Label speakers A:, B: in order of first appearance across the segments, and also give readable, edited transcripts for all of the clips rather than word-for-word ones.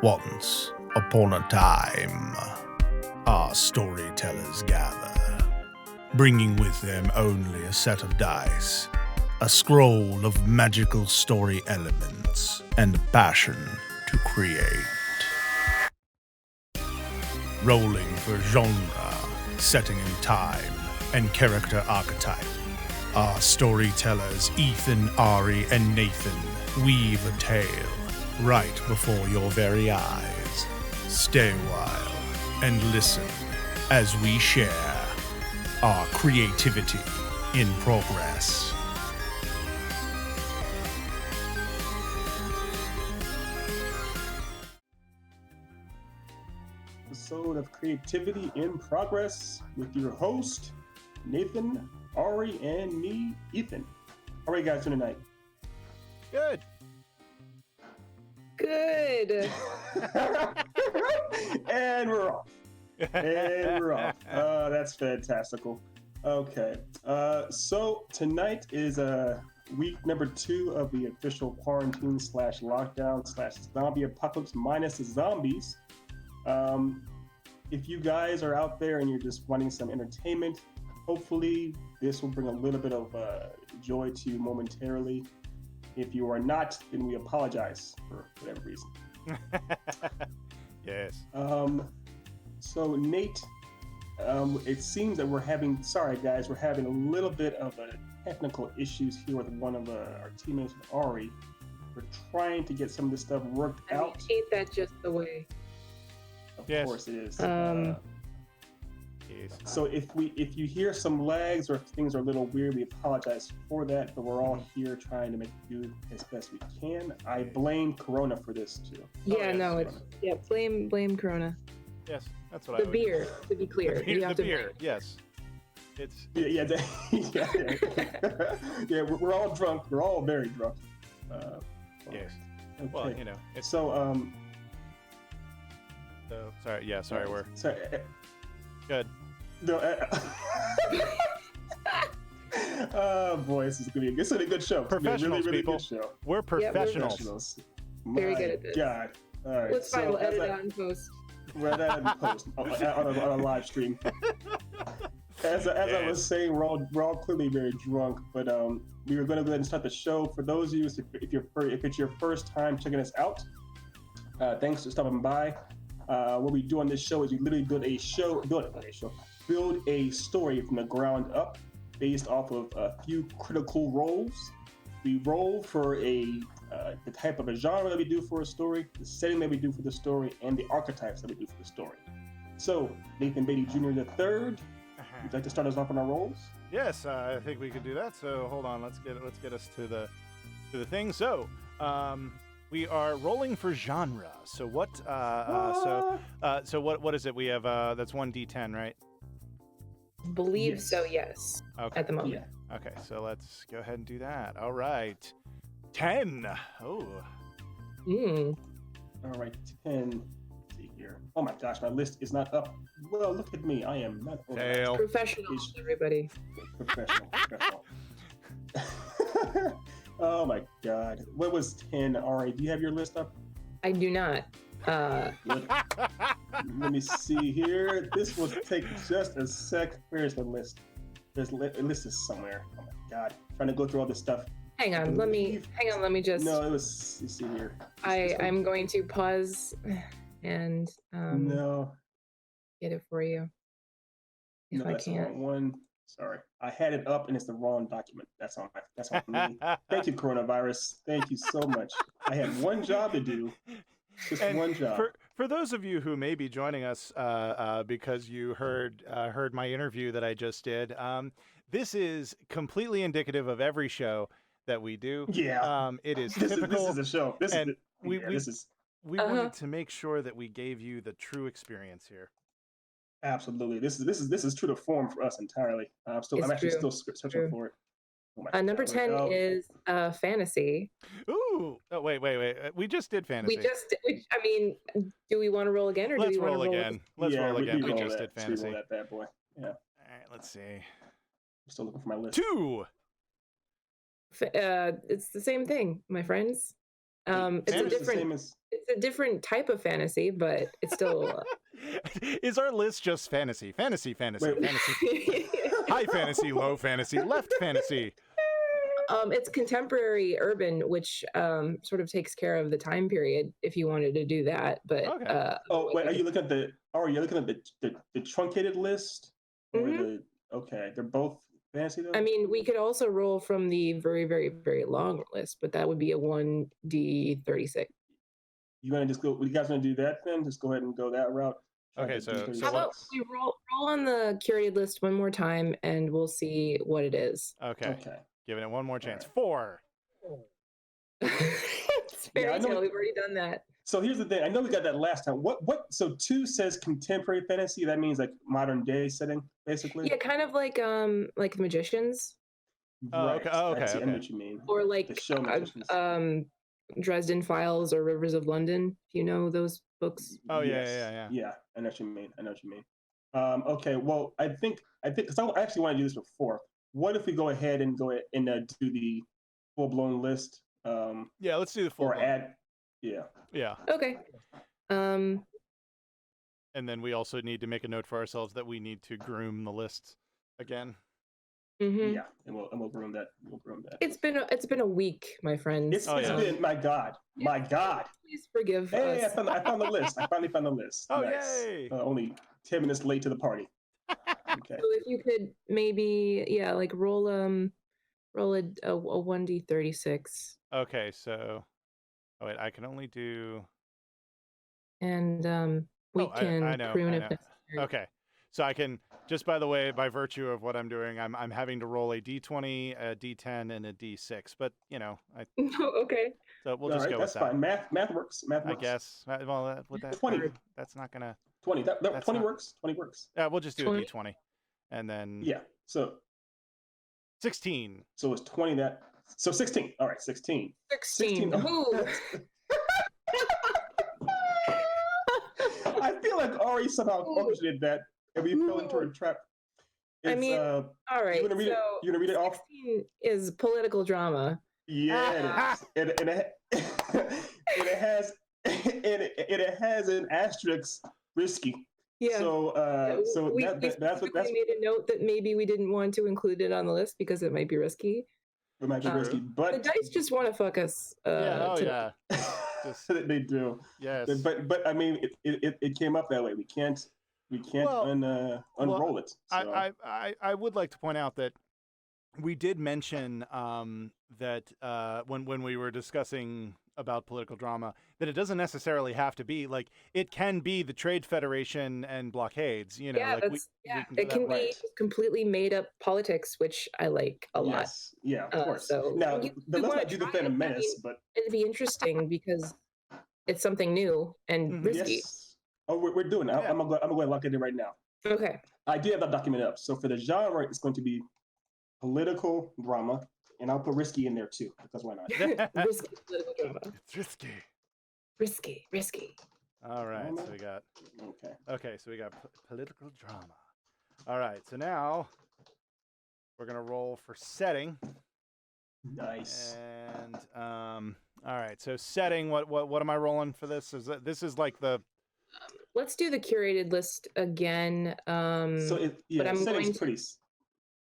A: Once upon a time, our storytellers gather, bringing with them only a set of dice, a scroll of magical story elements, and a passion to create. Rolling for genre, setting and time, and character archetype, our storytellers Ethan, Ari, and Nathan weave a tale right before your very eyes. Stay a while and listen as we share our creativity in progress.
B: Episode of Creativity in Progress with your host, Nathan, Ari, and me, Ethan. How are you guys doing tonight?
C: Good.
D: Good.
B: And we're off. That's fantastical. Okay. So tonight is week number 2 of the official quarantine / lockdown / zombie apocalypse minus the zombies. If you guys are out there and you're just wanting some entertainment, hopefully this will bring a little bit of joy to you momentarily. If you are not, then we apologize for whatever reason.
C: Yes.
B: So Nate, it seems that we're having a little bit of technical issues here with one of our teammates, Ari. We're trying to get some of this stuff worked out.
D: Ain't that just the way?
B: Of
C: Yes.
B: course it is.
C: Yes.
B: So if you hear some lags or if things are a little weird, we apologize for that, but we're all here trying to make do as best we can. I blame Corona for this too.
D: Yeah,
C: yes.
D: blame Corona.
C: Yes, that's what
D: The
C: I would
D: beer, to be clear.
C: The beer,
D: You have
C: the
D: to
C: beer. Yes. It's
B: Yeah, we're all drunk. We're all very drunk.
C: yes.
B: Okay.
C: Well, you know, it's
B: So
C: sorry. Yeah, sorry. We're
B: sorry.
C: good.
B: No, oh boy, this is gonna be a good show. It's gonna be a
C: Professionals,
B: really
C: people.
B: good show.
C: We're professionals.
D: Very
B: My
D: good at this.
B: God. All right.
D: Let's fine, we'll edit it out and post.
B: We're at in post on a live stream. As I was saying, we're all clearly very drunk, but we were going to go ahead and start the show. For those of you, if it's your first time checking us out, thanks for stopping by. What we do on this show is we literally build a story from the ground up, based off of a few critical roles. We roll for the type of a genre that we do for a story, the setting that we do for the story, and the archetypes that we do for the story. So, Nathan Beatty Jr. III, would you like to start us off on our roles?
C: Yes, I think we could do that. So hold on, let's get us to the thing. So, we are rolling for genre. So what? So what is it? We have that's 1d10, right?
D: Believe
B: Yes.
D: so, yes.
C: Okay.
D: At the moment.
B: Yeah.
C: Okay, so let's go ahead and do that. All right. 10. Oh.
B: All right, 10. Let's see here. Oh my gosh, my list is not up. Well, look at me. I am not
C: Fail.
D: Professionals, everybody.
B: professional. Oh my God. What was 10? Ari, do you have your list up?
D: I do not.
B: Let me see here. This will take just a sec. Where's the list? The list is somewhere. Oh my God. Trying to go through all this stuff.
D: Hang on, let me just.
B: No, it was. You see here.
D: I'm going to pause and
B: No.
D: get it for you. If
B: No,
D: I
B: that's the
D: can.
B: wrong one. Sorry. I had it up and it's the wrong document. That's on me. Thank you, coronavirus. Thank you so much. I had one job to do. Just
C: And
B: one job.
C: For those of you who may be joining us because you heard my interview that I just did, this is completely indicative of every show that we do.
B: Yeah.
C: It is
B: This
C: typical.
B: is a show.
C: We
D: Uh-huh.
C: wanted to make sure that we gave you the true experience here.
B: Absolutely. This is true to form for us entirely. I'm
D: It's
B: actually
D: true.
B: still searching
D: True.
B: for it. Oh my
D: Number
B: God,
D: 10
B: where- oh,
D: is fantasy.
C: Ooh! Oh, wait. We just did fantasy.
D: I mean, do we want to roll again, or do
C: Let's
D: we want to
C: roll
D: roll
C: again. Let's
B: yeah,
C: roll again. We
B: roll
C: just
B: that.
C: did fantasy.
B: We roll that bad boy. Yeah. I'm
C: All right. Let's see.
B: still looking for my list.
C: 2.
D: It's the same thing, my friends. It's a
C: Fantasy.
D: different. It's a different type of fantasy, but it's still.
C: Is our list just fantasy? Fantasy,
B: Wait.
C: fantasy. High fantasy, low fantasy, left fantasy.
D: It's contemporary urban, which sort of takes care of the time period if you wanted to do that. But
C: Okay.
B: Wait, are you looking at the truncated list? Or okay, they're both fantasy though?
D: I mean, we could also roll from the very, very, very long list, but that would be a 1d36.
B: You want to just go? You guys want to do that then? Just go ahead and go that route.
C: Okay, so
D: How about we roll on the curated list one more time, and we'll see what it is.
C: Okay. Giving it one more chance.
B: Right.
C: 4.
D: It's fairy tale. We've already done that.
B: So here's the thing. I know we got that last time. What? So 2 says contemporary fantasy. That means like modern day setting, basically.
D: Yeah, kind of like the Magicians.
C: Oh,
B: Right.
C: okay. Oh, okay.
B: I know
C: Okay.
B: what you mean.
D: Or like
B: The show Magicians.
D: Dresden Files or Rivers of London. If you know those books.
C: Oh
B: Yes.
C: yeah.
B: I know what you mean. Okay. Well, I think because I actually want to do this before. What if we go ahead and do the full blown list?
C: Yeah, let's do the full.
B: Or add. Yeah.
C: Yeah.
D: Okay.
C: And then we also need to make a note for ourselves that we need to groom the lists again.
D: Mm-hmm.
B: Yeah, and we'll groom that.
D: It's been a week, my friends.
B: It's been my God.
D: Please forgive
B: Hey,
D: us.
B: I found the list. I finally found the list.
C: Oh,
B: nice.
C: yay!
B: Only 10 minutes late to the party. Okay.
D: So if you could maybe like roll a 1d36.
C: Okay, so wait, I can only do.
D: And we can
C: I know.
D: prune if necessary.
C: Okay, so I can just by the way, by virtue of what I'm doing, I'm having to roll a d20, a d10, and a d6. But
D: Okay.
C: So we'll just go
B: that's
C: with that.
B: fine. Math works.
C: I guess. Well, with that
B: 20.
C: That's not gonna.
B: 20. That 20
C: not-
B: works. 20 works.
C: We'll just do
D: 20.
C: a d20, and then
B: Yeah. So
C: 16.
B: it's 20 that. So 16. All right, 16.
D: 16.
B: Oh. I feel like Ari somehow orchestrated that, and we fell into a trap.
D: I mean, all right.
B: You want to read it off?
D: 16 is political drama.
B: Yeah, it is. It has an asterisk risky.
D: Yeah.
B: So
D: we
B: that's
D: made a note that maybe we didn't want to include it on the list because it might be risky.
B: it might be risky,
D: The
B: but
D: dice just want to fuck us.
C: Yeah.
B: they do.
C: Yes.
B: But I mean, it came up that way. We can't unroll it. So.
C: I would like to point out that we did mention that when we were discussing about political drama, that it doesn't necessarily have to be like it can be the Trade Federation and blockades. You know,
D: Yeah,
C: we
D: it can be
B: right.
D: completely made up politics, which I like a lot.
B: Yes, yeah, of course.
D: So
B: Now,
D: we
B: let's
D: wanna
B: not do the
D: try
B: Phantom
D: it. I
B: Menace,
D: mean,
B: but
D: it'd be interesting because it's something new and risky.
B: yes. Oh, we're doing it. I'm gonna go and lock it in right now.
D: Okay.
B: I do have that document up. So for the genre, it's going to be political drama, and I'll put risky in there too, because why not?
D: Risky political drama.
C: It's risky.
D: Risky.
C: All right, so we got.
B: Okay.
C: So we got political drama. All right, so now we're gonna roll for setting.
B: Nice.
C: And all right, so setting. What am I rolling for this? This is like the.
D: Let's do the curated list again.
B: But I'm
D: going
B: pretty.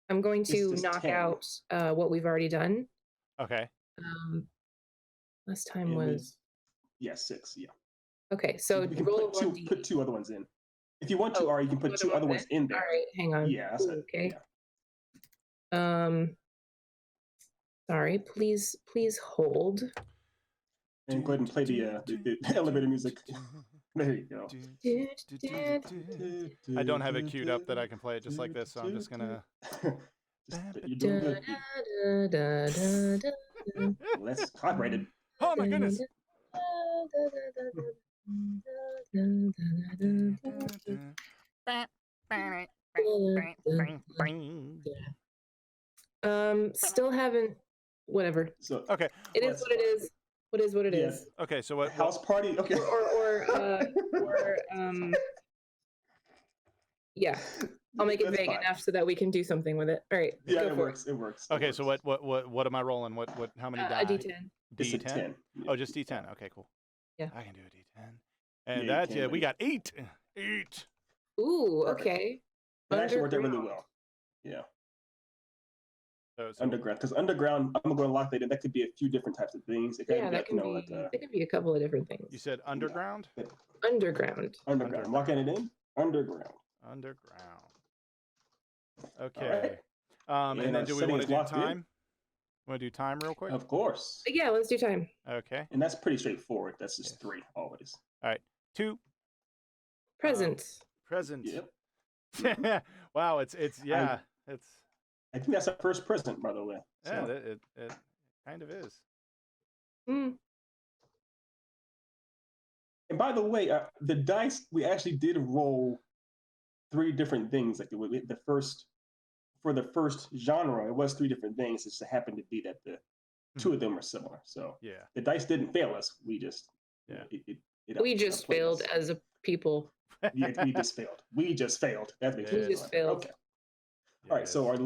D: I'm going to
B: just
D: knock
B: 10.
D: out what we've already done.
C: Okay.
D: Last time was.
B: Yeah, 6. Yeah.
D: Okay, so
B: you can
D: roll
B: put 2 other ones in. If you want to, or you can put 2 other ones in there.
D: All right, hang on.
B: Yeah. That's
D: okay.
B: Yeah.
D: Sorry. Please hold.
B: And go ahead and play the elevator music. There you go.
C: I don't have it queued up that I can play it just like this, so I'm just gonna.
B: You're doing good. Let's copyright it.
C: Oh my goodness!
D: Still haven't. Whatever.
B: So
C: Okay.
D: It is what it is. What is what it is.
C: Okay, so what?
B: House party. Okay.
D: Yeah. I'll make it
B: That's
D: vague
B: fine.
D: enough so that we can do something with it. All right.
B: Yeah,
D: go
B: it
D: for
B: works. It works.
C: Okay, so what am I rolling? What? How many die?
D: A D10.
B: It's a
C: D10?
B: 10.
C: Oh, just D10. Okay, cool.
D: Yeah.
C: I can do a D10. And
B: Yeah, you
C: that,
B: can,
C: we
B: buddy.
C: got 8. 8.
D: Ooh,
B: Perfect.
D: okay.
B: That actually worked out really
D: Underground.
B: well. Yeah.
C: So
B: Underground, because underground, I'm going to lock that in. That could be a few different types of things. It could
D: Yeah,
B: be
D: that
B: like,
D: can be.
B: like
D: That could be a couple of different things.
C: you said underground?
D: Underground.
B: underground. I'm locking it in. Underground.
C: Underground.
B: All
C: Okay.
B: right.
C: And then
B: our
C: do we
B: setting
C: want
B: is
C: to do
B: locked in.
C: time? Want to do time real quick?
B: Of course.
D: Yeah, let's do time.
C: Okay.
B: And that's pretty straightforward. That's just
C: Yes.
B: 3 always.
C: All right. 2.
D: Present.
C: Present.
B: Yep.
C: Wow, it's yeah, it's
B: I think that's our first present, by the way.
C: yeah,
B: So,
C: it kind of is.
D: Mm.
B: and by the way, the dice, we actually did roll 3 different things. Like the first, for the first genre, it was 3 different things. It just happened to be that the 2 of them are similar. So
C: Yeah.
B: the dice didn't fail us. We just,
C: Yeah.
D: We just
B: outplayed
D: failed
B: us.
D: as a people.
B: Yeah, we just failed. We just failed. That's what
C: We
B: it
D: just
B: is.
D: failed.
B: Okay. All right. So our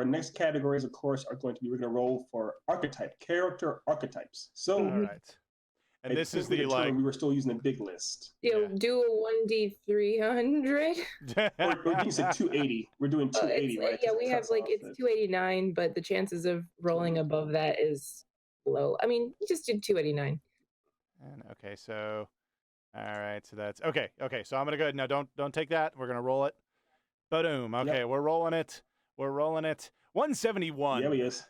B: next categories, of course, are going to be, we're going to roll for archetype, character archetypes. So
C: All right. And this is the like
B: we were still using the big list.
D: Yeah, do a 1d300.
B: Or you can say 280. We're doing 280, right?
D: Yeah,
B: 'Cause
D: we
B: it
D: have
B: cuts
D: like
B: off
D: it's
B: the-
D: 289, but the chances of rolling above that is low. I mean, you just did 289.
C: And okay, so all right, so that's okay. Okay, so I'm gonna go ahead. No, don't take that. We're gonna roll it. Boom. Okay, we're rolling it. We're rolling it. 171.
B: Yeah, he is.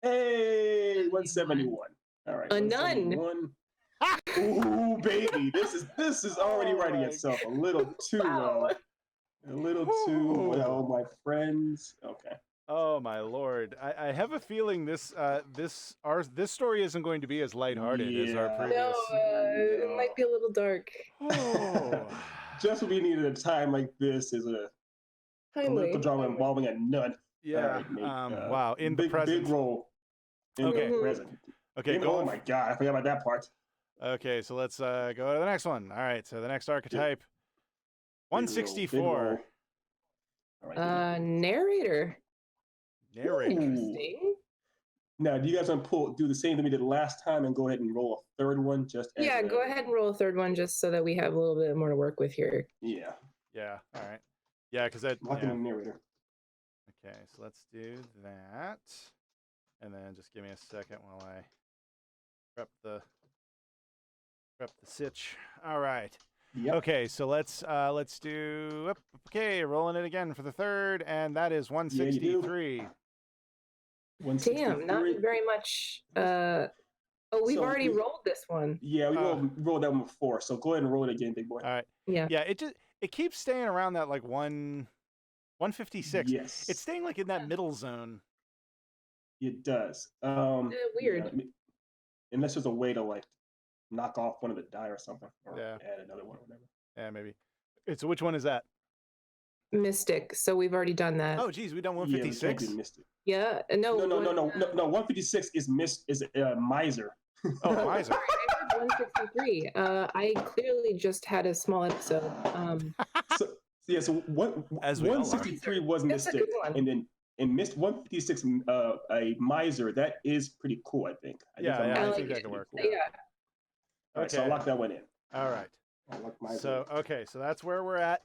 B: Hey, 171. All right.
D: A nun.
B: 171. Ooh, baby, this is already
C: Oh
B: writing
C: my
B: itself a little too
D: Wow.
B: a little too well, my friends. Okay.
C: Oh my lord! I have a feeling this story isn't going to be as lighthearted as our
B: Yeah.
C: previous.
D: No, it might be a little dark.
C: Oh.
B: Just what we needed at a time like this is a political drama involving a nun.
C: Yeah.
B: All right, Nate,
C: Wow. In the present.
B: Big role. In
C: Okay.
B: the present.
C: Okay.
B: Oh my God, I forgot about that part.
C: Okay, so let's go to the next one. All right, so the next archetype, 164.
B: All right,
D: Narrator.
C: Narrator.
D: Interesting.
B: now, do you guys want to do the same that we did last time and go ahead and roll a third one?
D: Yeah, go ahead and roll a third one just so that we have a little bit more to work with here.
B: Yeah.
C: Yeah. All right. Yeah, because that.
B: Locking
C: Yeah.
B: the narrator.
C: Okay, so let's do that, and then just give me a second while I prep the sitch. All right.
B: Yep.
C: Okay, so let's do. Okay, rolling it again for the third, and that is 163.
B: 163.
D: Damn, not very much. We've already rolled this one.
B: Yeah, we rolled that one before, so go ahead and roll it again, big boy.
C: All right.
D: Yeah.
C: Yeah, it keeps staying around that like 156.
B: Yes.
C: It's staying like in that middle zone.
B: It does.
D: Weird.
B: Yeah, unless there's a way to like knock off one of the die or something, or
C: Yeah.
B: add another one or whatever.
C: Yeah, maybe. So which one is that?
D: Mystic. So we've already done that.
C: Oh, geez, we done
B: Yeah,
C: 156.
B: we missed it.
D: Yeah. No.
B: No. 156 is miser.
C: Oh, miser.
D: Sorry, I heard 163. I clearly just had a small episode.
B: So what?
C: As we all are.
B: 163 was
D: That's a
B: mystic,
D: good one.
B: and then missed 156. A miser. That is pretty cool. I think.
C: I
D: like
C: think
D: it.
C: that can work.
D: Yeah.
B: All right, so I'll lock that one in.
C: All right.
B: I'll lock miser
C: So
B: in.
C: okay, so that's where we're at.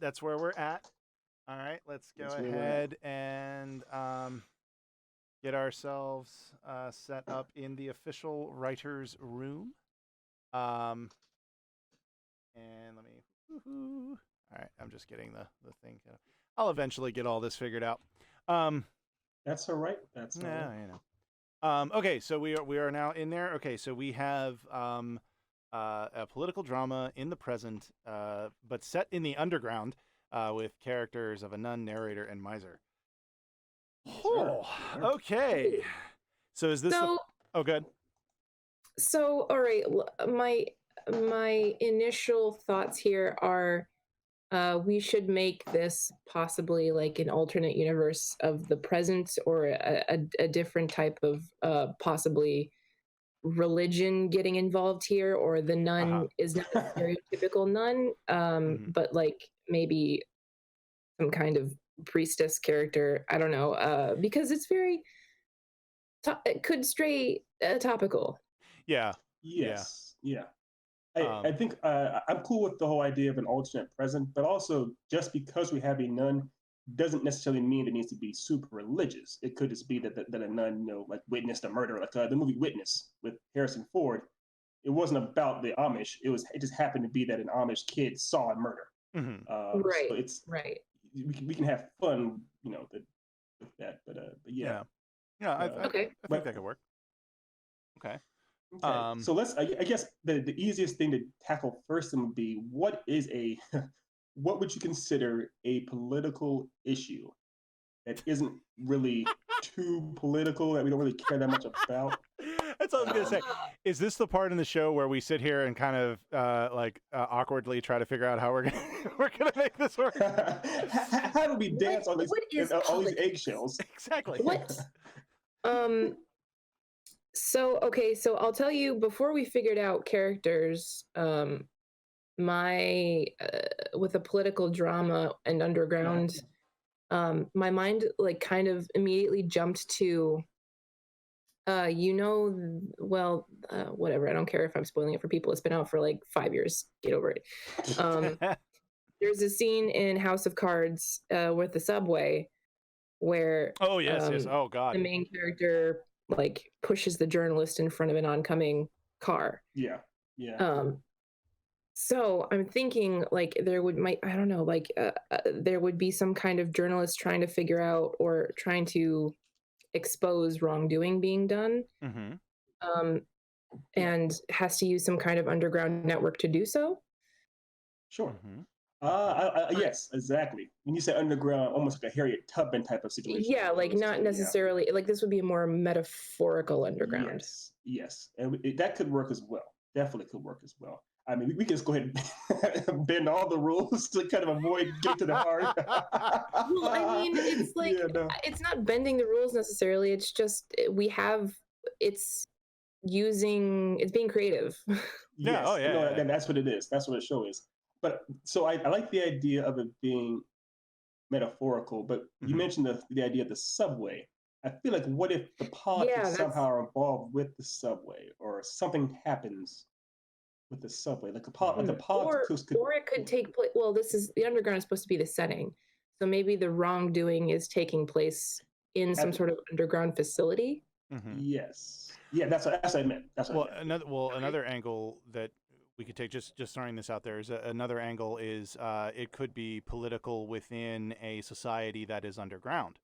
C: All right, let's go
B: That's where we're
C: ahead and get ourselves set up in the official writers' room. And let me. Woo-hoo. All right, I'm just getting the thing. I'll eventually get all this figured out.
B: That's all right. That's all
C: Yeah,
B: right.
C: you know. Okay, so we are now in there. Okay, so we have a political drama in the present, but set in the underground, with characters of a nun, narrator, and miser. Oh, okay. So is this? Oh, good.
D: So, all right. My initial thoughts here are, we should make this possibly like an alternate universe of the present, or a different type of possibly religion getting involved here, or the nun is not a stereotypical nun, but like maybe some kind of priestess character. I don't know, because it's very it could stray topical.
C: Yeah.
B: Yes. Yeah.
C: Um,
B: I think I'm cool with the whole idea of an alternate present, but also just because we have a nun doesn't necessarily mean it needs to be super religious. It could just be that a nun, like witnessed a murder, like the movie Witness with Harrison Ford. It wasn't about the Amish. It just happened to be that an Amish kid saw a murder.
C: mhm.
B: So
D: Right.
B: it's
D: Right.
B: we can have fun, with that. But yeah.
C: Yeah. Yeah.
D: Okay.
C: I think
B: But
C: that could work. Okay.
B: okay, so let's. I guess the easiest thing to tackle first would be what is a what would you consider a political issue that isn't really too political that we don't really care that much about?
C: That's what I was gonna say.
D: Ah,
C: Is this the part in the show where we sit here and kind of awkwardly try to figure out how we're gonna we're gonna make this work?
B: How do we dance on
D: what is
B: all these
D: politics?
B: eggshells?
C: Exactly.
D: What? So okay, so I'll tell you before we figured out characters, my with a political drama and underground, my mind like kind of immediately jumped to whatever, I don't care if I'm spoiling it for people. It's been out for like 5 years. Get over it. There's a scene in House of Cards with the subway where
C: Oh yes, yes. Oh God.
D: the main character like pushes the journalist in front of an oncoming car.
B: Yeah, yeah.
D: So I'm thinking like there would be some kind of journalist trying to figure out or trying to expose wrongdoing being done,
C: Mm-hmm.
D: and has to use some kind of underground network to do so.
B: Sure.
C: Mm-hmm.
B: Yes, exactly. When you say underground, almost like a Harriet Tubman type of situation.
D: Yeah, like not necessarily like this would be a more metaphorical underground.
B: Yes, and that could work as well. Definitely could work as well. I mean, we can just go ahead and bend all the rules to kind of avoid getting to the heart.
D: Well, I mean, it's like it's not bending the rules necessarily. It's just it's being creative.
B: Yes,
C: Oh yeah.
B: no, and that's what it is. That's what a show is. But so I like the idea of it being metaphorical, but you mentioned the idea of the subway. I feel like what if the politics somehow are involved with the subway, or something happens with the subway, like the politics
D: or it could take place. Well, the underground is supposed to be the setting, so maybe the wrongdoing is taking place in some sort of underground facility.
C: Mm-hmm.
B: Yes, yeah, that's what I meant.
C: Another angle that we could take, just throwing this out there, is another angle is it could be political within a society that is underground.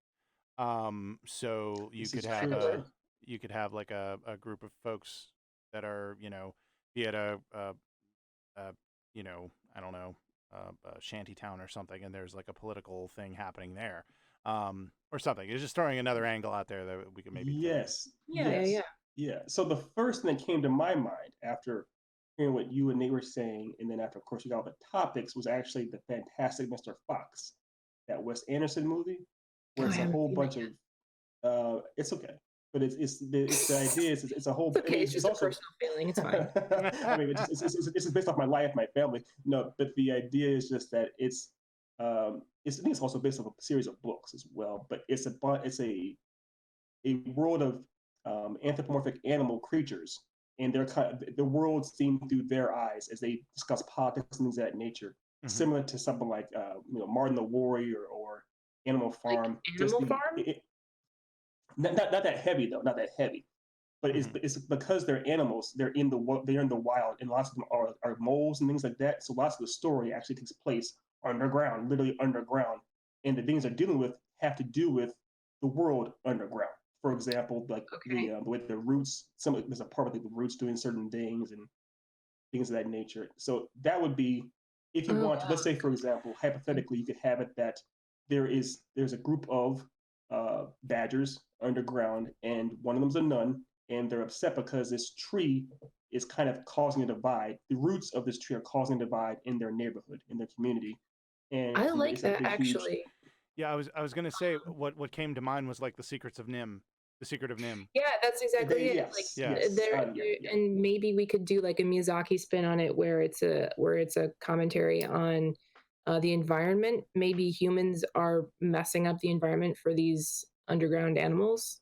C: So you could have like a group of folks that are, be at a I don't know, a shanty town or something, and there's like a political thing happening there, or something. It's just throwing another angle out there that we could maybe.
B: Yeah. So the first thing that came to my mind after hearing what you and Nate were saying, and then after, of course, you got all the topics, was actually the Fantastic Mr. Fox, that Wes Anderson movie, where it's a whole bunch of. It's okay, but it's the idea is it's a whole.
D: It's okay. It's just also a personal feeling. It's fine.
B: I mean, it's based off my life, my family. No, but the idea is just that I think it's also based off a series of books as well. But it's a world of anthropomorphic animal creatures, and they're the world seen through their eyes as they discuss politics and things of that nature, similar to something like Martin the Warrior or Animal Farm.
D: Like Animal Farm?
B: Not that heavy though, not that heavy, but it's because they're animals. They're in the wild, and lots of them are moles and things like that. So lots of the story actually takes place underground, literally underground, and the things they're dealing with have to do with the world underground. For example, like the way the roots, there's a part with the roots doing certain things and things of that nature. So that would be, if you want to, let's say, for example, hypothetically, you could have it that there's a group of badgers underground, and one of them's a nun, and they're upset because this tree is kind of causing a divide. The roots of this tree are causing a divide in their neighborhood, in their community. And
D: I like that actually.
C: Yeah, I was gonna say what came to mind was like the Secret of Nim.
D: Yeah, that's exactly it. And maybe we could do like a Miyazaki spin on it, where it's a commentary on the environment. Maybe humans are messing up the environment for these underground animals.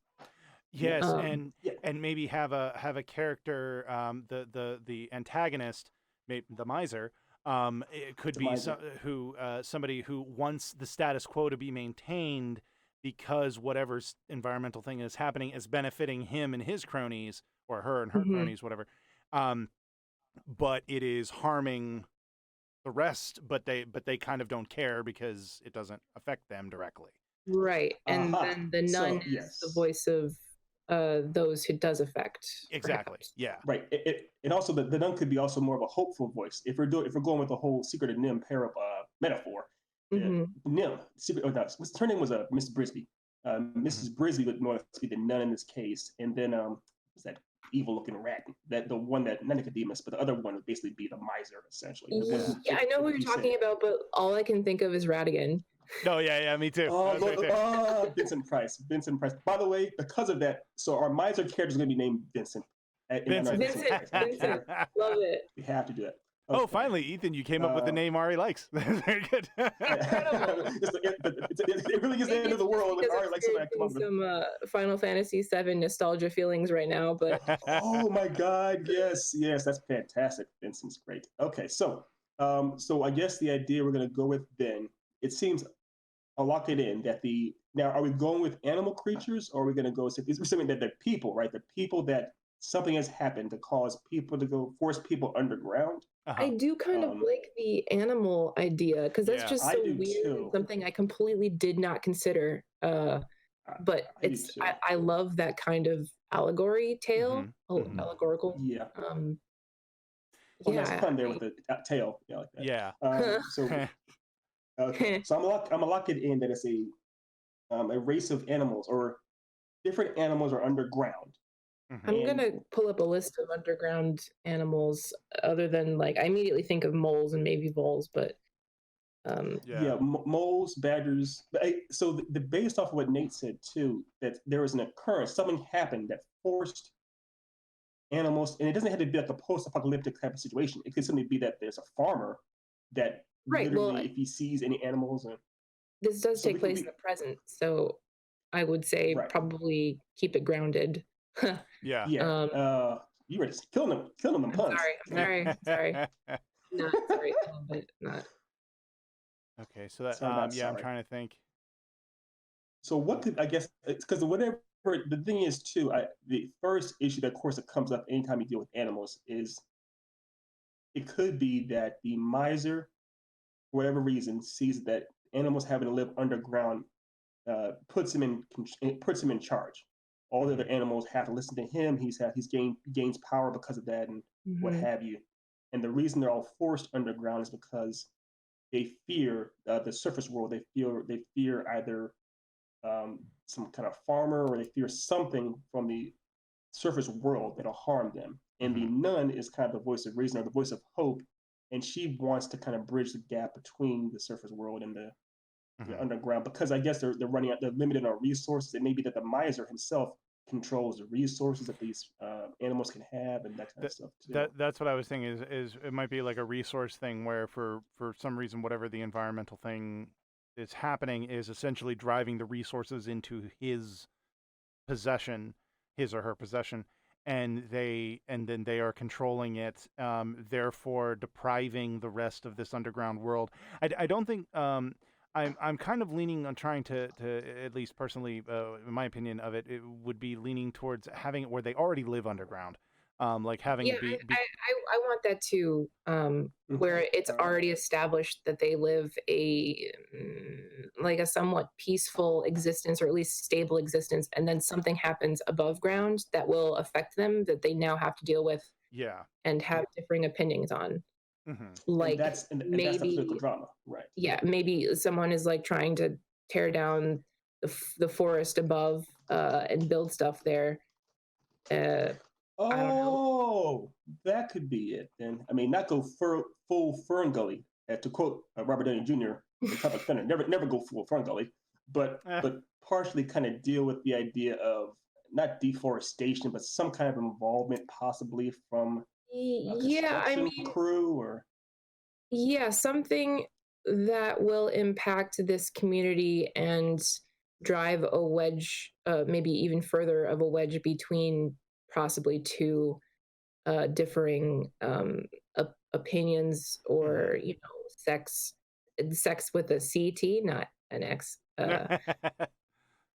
C: Yes,
D: Um,
C: and maybe have a character, the antagonist, the miser. It could
B: The
C: be
B: miser.
C: somebody who wants the status quo to be maintained because whatever environmental thing is happening is benefiting him and his cronies, or her and her
D: mhm.
C: cronies, whatever. Um, but it is harming the rest, but they kind of don't care because it doesn't affect them directly.
D: Right. And
B: Aha.
D: then the nun
B: So
D: is the
B: yes.
D: voice of those who does affect,
C: Exactly.
D: perhaps.
C: Yeah.
B: Right. And also the nun could be also more of a hopeful voice. If we're going with the whole secret of Nim metaphor,
D: Hmm.
B: Nim secret. Oh, no, her name was Mrs. Brisby.
C: Mhm.
B: Mrs. Brisby would more or less be the nun in this case, and then what's that evil looking rat? That the one that not Nicodemus, but the other one would basically be the miser, essentially, the one
C: Yeah.
B: who
D: Yeah, I know who you're
B: you said.
D: talking about, but all I can think of is Radigan.
C: No, yeah, me too.
B: Oh,
C: I was right there.
B: Vincent Price. Vincent Price. By the way, because of that, so our miser character is going to be named Vincent. In honor of
C: Vincent.
B: Vincent Price. I don't
D: Vincent,
B: care.
D: love it.
B: We have to do that.
C: Oh,
B: Okay.
C: finally, Ethan, you came up with the name Ari likes. Very good.
D: Incredible.
B: it really is the end
D: Maybe
B: of the
D: it's just
B: world when
D: because I'm
B: Ari likes something I come up
D: experiencing
B: with.
D: some Final Fantasy VII nostalgia feelings right now, but
B: Oh my God! Yes, that's fantastic. Vincent's great. Okay, so I guess the idea we're going to go with then. It seems I'll lock it in that now are we going with animal creatures or are we going to go with something that they're people, right? The people that something has happened to cause people to go force people underground.
D: I
C: Uh-huh.
D: do kind of
B: Um,
D: like the animal idea because that's
C: Yeah.
D: just
B: I
D: so
B: do
D: weird and
B: too.
D: something I completely did not consider.
B: I,
D: But
B: I do too.
D: I love that kind of allegory tale,
C: Mhm.
D: allegorical.
B: Yeah. Oh, nice
D: Yeah,
B: pun there with the tail. Yeah, like that.
C: Yeah.
B: So okay, so I'm gonna lock it in that it's a race of animals or different animals are underground.
C: Mhm.
D: I'm
B: And
D: gonna pull up a list of underground animals other than like I immediately think of moles and maybe voles, but
B: yeah,
C: Yeah.
B: moles, badgers. So based off of what Nate said too, that there was an occurrence, something happened that forced animals, and it doesn't have to be like a post-apocalyptic type of situation. It could simply be that there's a farmer that
D: right. Well,
B: literally, if he sees any animals,
D: this does
B: so
D: take place in the present, so I would say
B: right,
D: probably keep it grounded.
C: Yeah.
B: yeah.
D: um,
B: You were just killing them
D: I'm
B: puns.
D: sorry. Not sorry, but not.
C: Okay, so that
B: Sorry, not
C: yeah, I'm
B: sorry.
C: trying to think.
B: So what could I guess? Because whatever the thing is too, the first issue that of course it comes up anytime you deal with animals is it could be that the miser, for whatever reason, sees that animals having to live underground puts him in charge. All the other
C: Mhm.
B: animals have to listen to him. He gains power because of that and what
D: Mhm.
B: have you. And the reason they're all forced underground is because they fear the surface world. They fear either some kind of farmer or they fear something from the surface world that'll harm them. And the
C: Mhm.
B: nun is kind of the voice of reason or the voice of hope, and she wants to kind of bridge the gap between the surface world and the
C: Mhm.
B: underground because I guess they're running out, they're limited on resources. It may be that the miser himself controls the resources that these animals can have and that kind of
C: That
B: stuff too.
C: that's what I was thinking is it might be like a resource thing where for some reason whatever the environmental thing is happening is essentially driving the resources into his possession, his or her possession, and then they are controlling it, therefore depriving the rest of this underground world. I don't think I'm kind of leaning on trying to at least personally, in my opinion of it, it would be leaning towards having it where they already live underground, like having
D: Yeah,
C: it be
D: I want that too.
B: Okay.
D: Where it's
B: All right.
D: already established that they live like a somewhat peaceful existence or at least stable existence, and then something happens above ground that will affect them that they now have to deal with
C: yeah.
D: and have differing opinions on.
C: Hmm.
B: And
D: Like
B: that's the political
D: maybe,
B: drama, right?
D: yeah, maybe someone is like trying to tear down the forest above and build stuff there. Uh, I don't know.
B: Oh, that could be it then. I mean, not go full Fern Gully, to quote Robert Downey Jr. in Tropic Thunder. Never go full Fern Gully, but
C: Eh,
B: partially kind of deal with the idea of not deforestation, but some kind of involvement, possibly from a
D: Yeah, I
B: construction
D: mean,
B: crew or
D: yeah, something that will impact this community and drive a wedge, maybe even further of a wedge between possibly two differing opinions, or sex with a CT, not an X.
C: Yeah.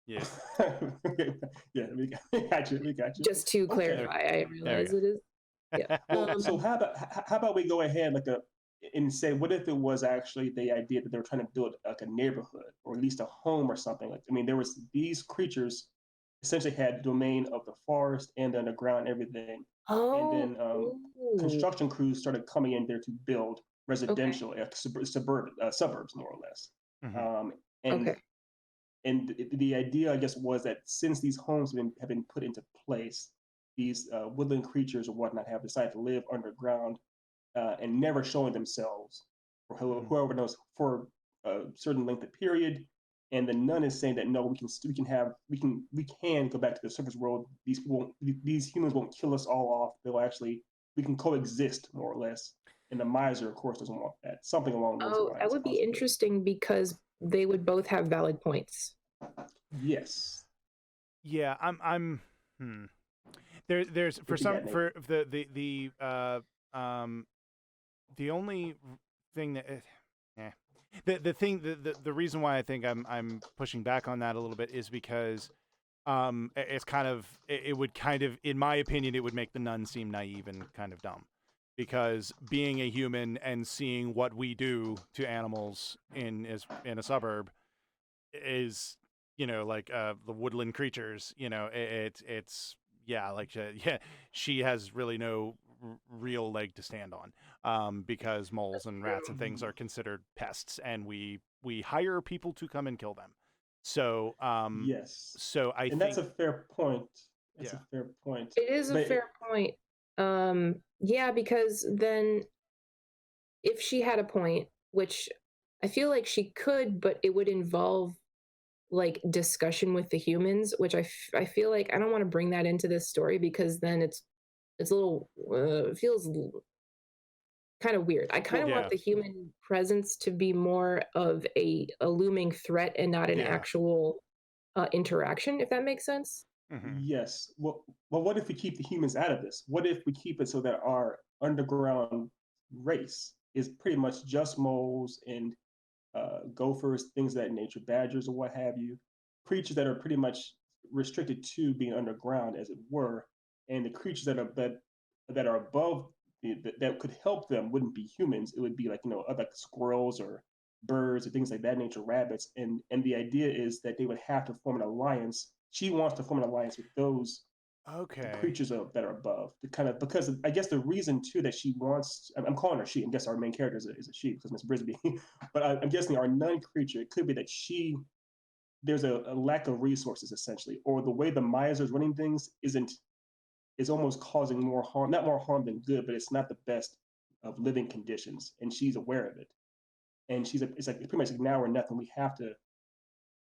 B: Yeah, we got you. We got you.
D: Just to
B: Okay.
D: clarify, I realize it is. Yeah.
B: So how about we go ahead and say, what if it was actually the idea that they were trying to build like a neighborhood or at least a home or something? Like, I mean, there was these creatures essentially had domain of the forest and the underground, everything, and then construction crews started coming in there to build residential suburbs, more or less. And
D: Okay.
B: and the idea, I guess, was that since these homes have been put into place, these woodland creatures or whatnot have decided to live underground and never showing themselves, or whoever knows, for a certain length of period. And the nun is saying that no, we can go back to the surface world. These humans won't kill us all off. We can coexist, more or less. And the miser, of course, doesn't want that. Something along those lines.
D: That would be interesting because they would both have valid points.
B: Yes.
C: Yeah, there's for some for the only thing that the reason why I think I'm pushing back on that a little bit is because it would kind of, in my opinion, it would make the nun seem naive and kind of dumb, because being a human and seeing what we do to animals in a suburb is, like the woodland creatures, she has really no real leg to stand on, because moles and rats and things are considered pests, and we hire people to come and kill them. So
B: yes.
C: So I think
B: that's a fair point. It's a fair point.
D: It is a fair point. Yeah, because then if she had a point, which I feel like she could, but it would involve like discussion with the humans, which I feel like I don't want to bring that into this story, because then it's a little feels kind of weird. I kind of want the human presence to be more of a looming threat and not an actual interaction, if that makes sense.
B: Yes. Well, what if we keep the humans out of this? What if we keep it so that our underground race is pretty much just moles and gophers, things of that nature, badgers or what have you, creatures that are pretty much restricted to being underground, as it were, and the creatures that are above that could help them wouldn't be humans. It would be like other squirrels or birds or things like that nature, rabbits, and the idea is that they would have to form an alliance. She wants to form an alliance with those creatures that are above, to kind of, because I guess the reason too that she wants, I'm calling her she, I guess our main character is a she because Miss Brisby, but I'm guessing our nun creature, it could be that there's a lack of resources essentially, or the way the miser is running things is almost causing more harm, not more harm than good, but it's not the best of living conditions, and she's aware of it, and it's like pretty much like now or nothing.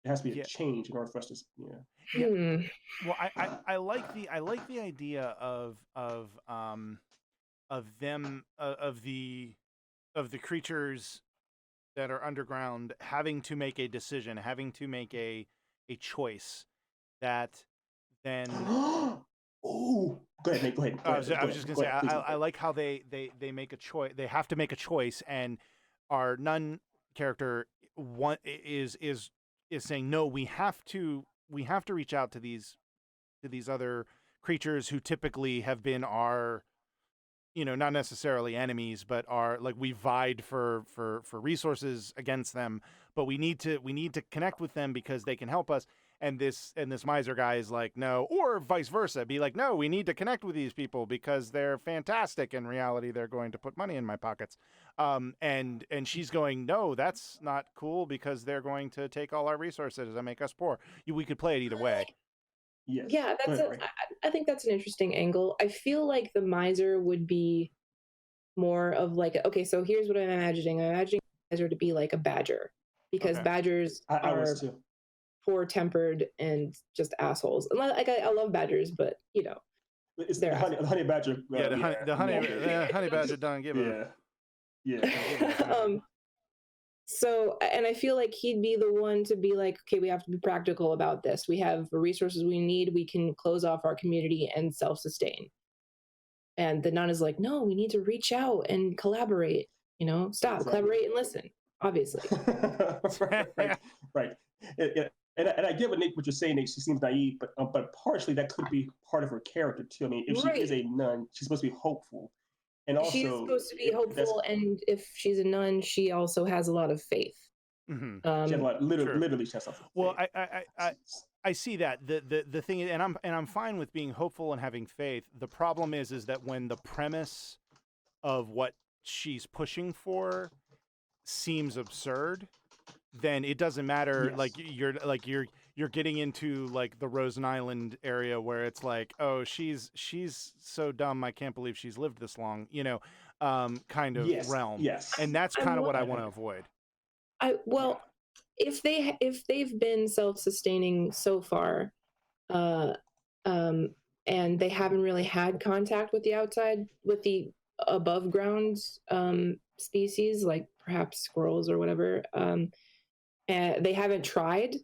B: It has to be a change in order for us to,
C: Well, I like the idea of them of the creatures that are underground having to make a decision, having to make a choice that then.
B: Oh, go ahead.
C: I was just gonna say, I like how they make a choice. They have to make a choice, and our nun character is saying no. We have to reach out to these other creatures who typically have been our, not necessarily enemies, but are like, we vied for resources against them, but we need to connect with them because they can help us. And this miser guy is like, no, or vice versa, be like, no, we need to connect with these people because they're fantastic. In reality, they're going to put money in my pockets. And she's going, no, that's not cool because they're going to take all our resources and make us poor. We could play it either way.
B: Yes.
D: Yeah, I think that's an interesting angle. I feel like the miser would be more of like, okay, so here's what I'm imagining. I'm imagining the miser to be like a badger, because badgers are poor-tempered and just assholes. And like, I love badgers, but
B: it's the honey badger.
C: The honey badger don't give a.
B: Yeah.
D: So, and I feel like he'd be the one to be like, okay, we have to be practical about this. We have the resources we need. We can close off our community and self-sustain. And the nun is like, no, we need to reach out and collaborate. Stop, collaborate and listen. Obviously.
B: right. And I get what you're saying, Nate. She seems naive, but partially that could be part of her character too. I mean, if she is a nun, she's supposed to be hopeful, and also
D: she's supposed to be hopeful. And if she's a nun, she also has a lot of faith.
B: Mm-hmm. She has a lot, literally, she has something.
C: Well, I see that the thing, and I'm fine with being hopeful and having faith. The problem is that when the premise of what she's pushing for seems absurd, then it doesn't matter. Yes. You're getting into like the Rosen Island area where it's like, oh, she's so dumb, I can't believe she's lived this long, kind of realm.
B: Yes.
C: And that's kind of what I want to avoid.
D: If they've been self-sustaining so far, and they haven't really had contact with the outside, with the above ground species, like perhaps squirrels or whatever, and they haven't tried,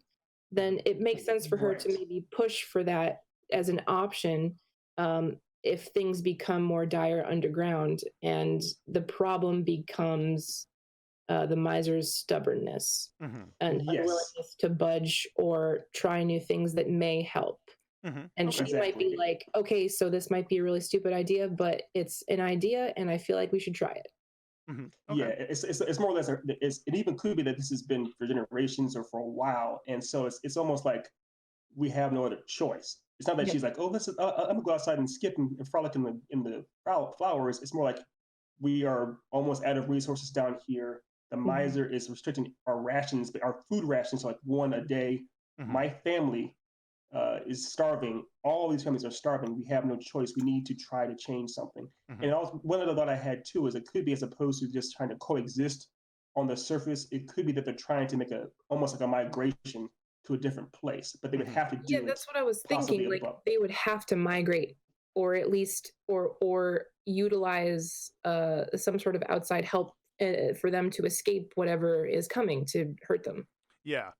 D: then it makes sense for her to maybe push for that as an option if things become more dire underground, and the problem becomes the miser's stubbornness and unwillingness to budge or try new things that may help. And she might be like, okay, so this might be a really stupid idea, but it's an idea and I feel like we should try it.
B: Yeah, it's more or less, it even could be that this has been for generations or for a while. And so it's almost like we have no other choice. It's not that she's like, oh, I'm gonna go outside and skip and frolic in the flowers. It's more like we are almost out of resources down here. The miser is restricting our rations, our food rations, like one a day. My family is starving. All these families are starving. We have no choice. We need to try to change something. And also, one other thought I had too is it could be, as opposed to just trying to coexist on the surface, it could be that they're trying to make almost like a migration to a different place, but they would have to do it.
D: Yeah, that's what I was thinking. Like they would have to migrate, or at least, or utilize some sort of outside help for them to escape whatever is coming to hurt them.
C: Yeah.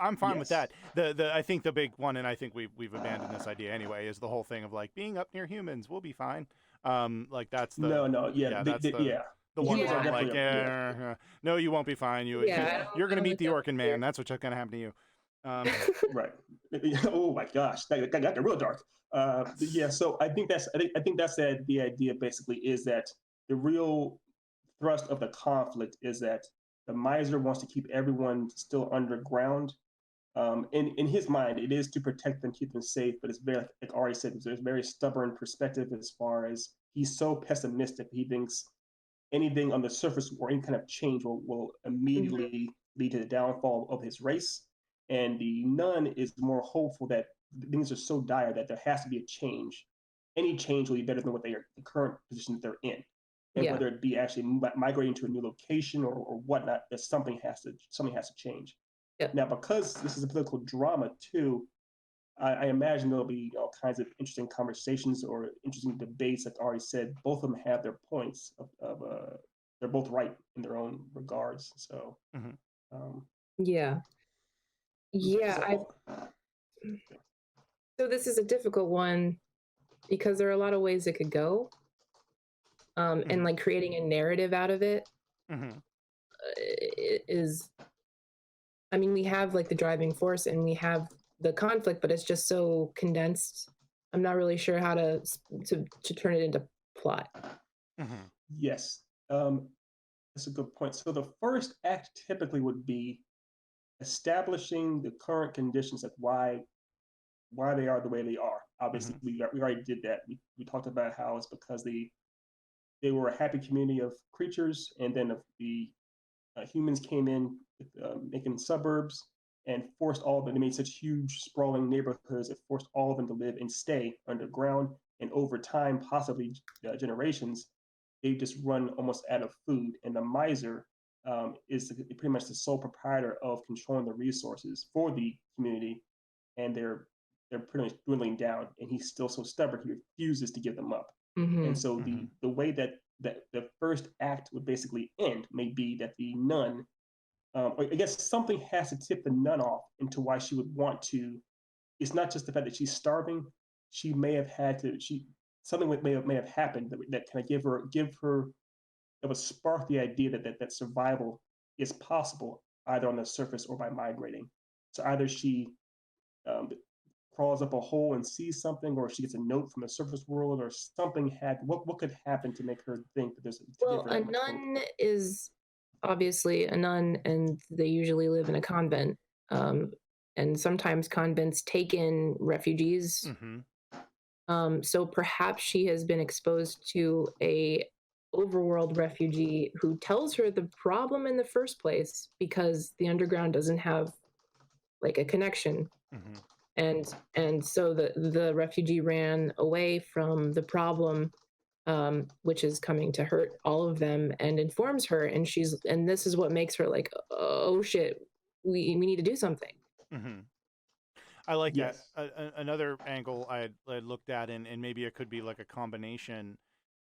C: I'm fine with that. I think the big one, and I think we've abandoned this idea anyway, is the whole thing of like being up near humans, we'll be fine. Like that's the the one where I'm like, no, you won't be fine. You're gonna meet the Orkin Man. That's what's gonna happen to you.
B: Right. Oh my gosh, that got real dark. So I think that's the idea. Basically, is that the real thrust of the conflict is that the miser wants to keep everyone still underground. In his mind, it is to protect them, keep them safe, but it's very, like Ari said, there's a very stubborn perspective as far as he's so pessimistic. He thinks anything on the surface or any kind of change will immediately lead to the downfall of his race. And the nun is more hopeful that things are so dire that there has to be a change. Any change will be better than what the current position that they're in. And whether it be actually migrating to a new location or whatnot, that something has to change. Now, because this is a political drama too, I imagine there'll be all kinds of interesting conversations or interesting debates. Like Ari said, both of them have their points of they're both right in their own regards. So,
D: So this is a difficult one because there are a lot of ways it could go. And like creating a narrative out of it is, I mean, we have like the driving force and we have the conflict, but it's just so condensed. I'm not really sure how to turn it into plot.
B: Yes, that's a good point. So the first act typically would be establishing the current conditions, like why they are the way they are. Obviously, we already did that. We talked about how it's because they were a happy community of creatures, and then the humans came in, making suburbs, and forced all of them. They made such huge, sprawling neighborhoods that forced all of them to live and stay underground. And over time, possibly generations, they just run almost out of food. And the miser is pretty much the sole proprietor of controlling the resources for the community, and they're pretty much dwindling down. And he's still so stubborn; he refuses to give them up. And so the way that that the first act would basically end may be that the nun, or I guess something has to tip the nun off into why she would want to. It's not just the fact that she's starving. She may have had to. Something may have happened that kind of give her that would spark the idea that survival is possible either on the surface or by migrating. So either she crawls up a hole and sees something, or she gets a note from the surface world, or something had what could happen to make her think that there's
D: Well, a nun is obviously a nun, and they usually live in a convent. And sometimes convents take in refugees. So perhaps she has been exposed to a overworld refugee who tells her the problem in the first place because the underground doesn't have like a connection. And so the refugee ran away from the problem, which is coming to hurt all of them, and informs her, and this is what makes her like, oh shit, we need to do something.
C: I like that. Another angle I had looked at, and maybe it could be like a combination,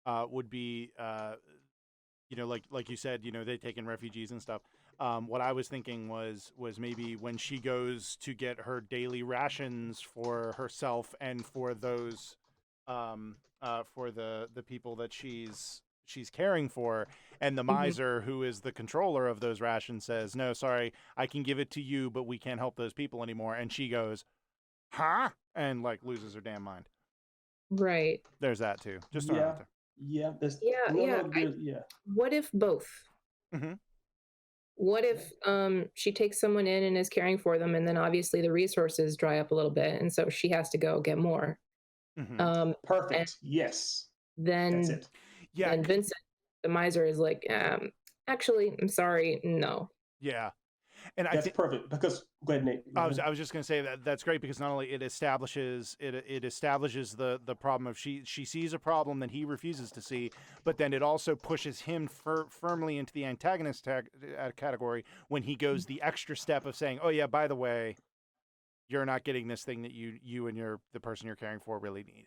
C: would be, like you said, they take in refugees and stuff. What I was thinking was maybe when she goes to get her daily rations for herself and for those, for the people that she's caring for, and the miser who is the controller of those rations says, no, sorry, I can give it to you, but we can't help those people anymore. And she goes, huh? And like loses her damn mind.
D: Right.
C: There's that too. Just
B: yeah.
D: What if both? What if she takes someone in and is caring for them, and then obviously the resources dry up a little bit, and so she has to go get more.
B: Perfect. Yes.
D: Then
B: that's it.
C: Yeah.
D: And Vincent, the miser, is like, actually, I'm sorry, no.
C: Yeah. And
B: that's perfect because go ahead, Nate.
C: I was just going to say that's great because not only it establishes the problem of she sees a problem that he refuses to see, but then it also pushes him firmly into the antagonist category when he goes the extra step of saying, oh yeah, by the way, you're not getting this thing that you and the person you're caring for really need.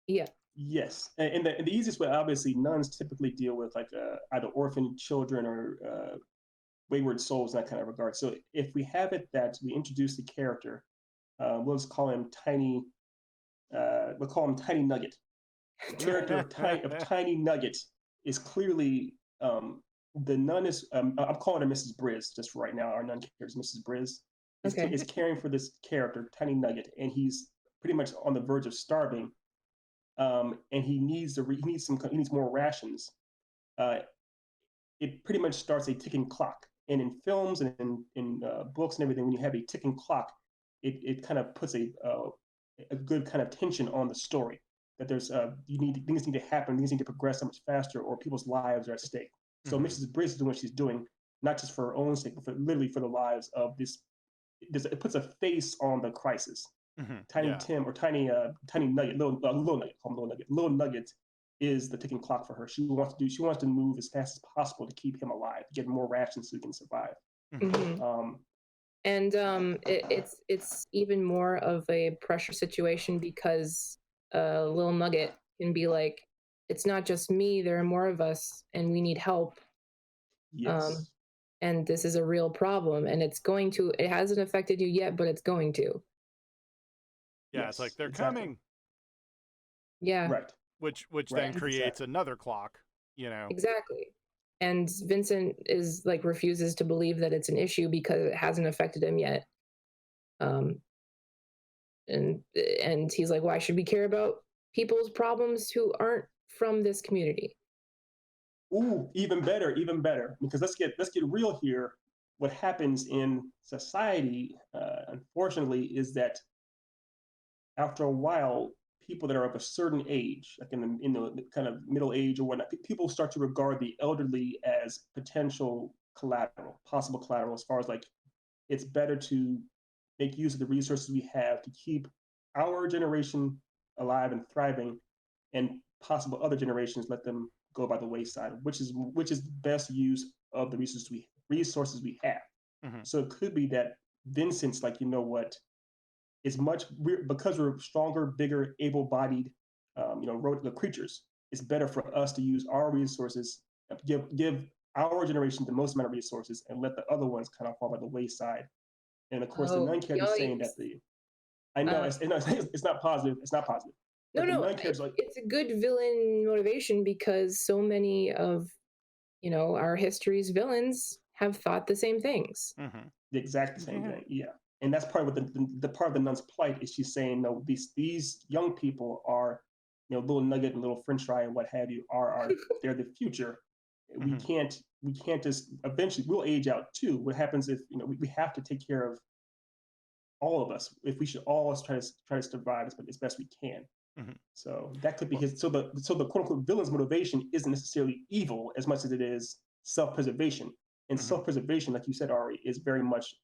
D: Yeah.
B: Yes, and the easiest way, obviously, nuns typically deal with like either orphan children or wayward souls in that kind of regard. So if we have it that we introduce the character, we'll just call him Tiny. We'll call him Tiny Nugget. The character of Tiny Nugget is clearly the nun is. I'm calling her Mrs. Briz just right now. Our nun character is Mrs. Briz. Is caring for this character, Tiny Nugget, and he's pretty much on the verge of starving. And he needs more rations. It pretty much starts a ticking clock. And in films and in books and everything, when you have a ticking clock, it kind of puts a good kind of tension on the story. That there's things need to happen, things need to progress so much faster, or people's lives are at stake. So Mrs. Briggs is doing what she's doing, not just for her own sake, but literally for the lives of this. It puts a face on the crisis. Tiny Tim or Tiny Nugget, little Nugget, call him Little Nugget. Little Nugget is the ticking clock for her. She wants to move as fast as possible to keep him alive, to get more rations so he can survive.
D: It's even more of a pressure situation because Little Nugget can be like, it's not just me, there are more of us and we need help.
B: Yes.
D: And this is a real problem, and it hasn't affected you yet, but it's going to.
C: Yeah, yes, it's like they're coming.
D: Yeah.
B: Right.
C: Which then creates another clock,
D: Exactly. And Vincent is like refuses to believe that it's an issue because it hasn't affected him yet. And he's like, why should we care about people's problems who aren't from this community?
B: Ooh, even better. Because let's get real here. What happens in society, unfortunately, is that after a while, people that are of a certain age, like in the kind of middle age or whatnot, people start to regard the elderly as potential possible collateral, as far as like it's better to make use of the resources we have to keep our generation alive and thriving, and possible other generations let them go by the wayside, which is the best use of the resources we have. So it could be that Vincent's like, you know what? It's because we're stronger, bigger, able-bodied, creatures. it's better for us to use our resources, give our generation the most amount of resources, and let the other ones kind of fall by the wayside. And of course, the nun character is saying that I know it's not positive. It's not positive.
D: No, it's a good villain motivation because so many of our history's villains have thought the same things.
C: Mm-hmm.
B: The exact same thing. Yeah. And that's part of what the part of the nun's plight is. She's saying, no, these young people are, little nugget and little French fry and what have you are they're the future. We can't just eventually we'll age out too. What happens if we have to take care of all of us? If we should all try to survive as best we can. So that could be his. So the quote unquote villain's motivation isn't necessarily evil as much as it is self-preservation. And self-preservation, like you said, Ari, is very much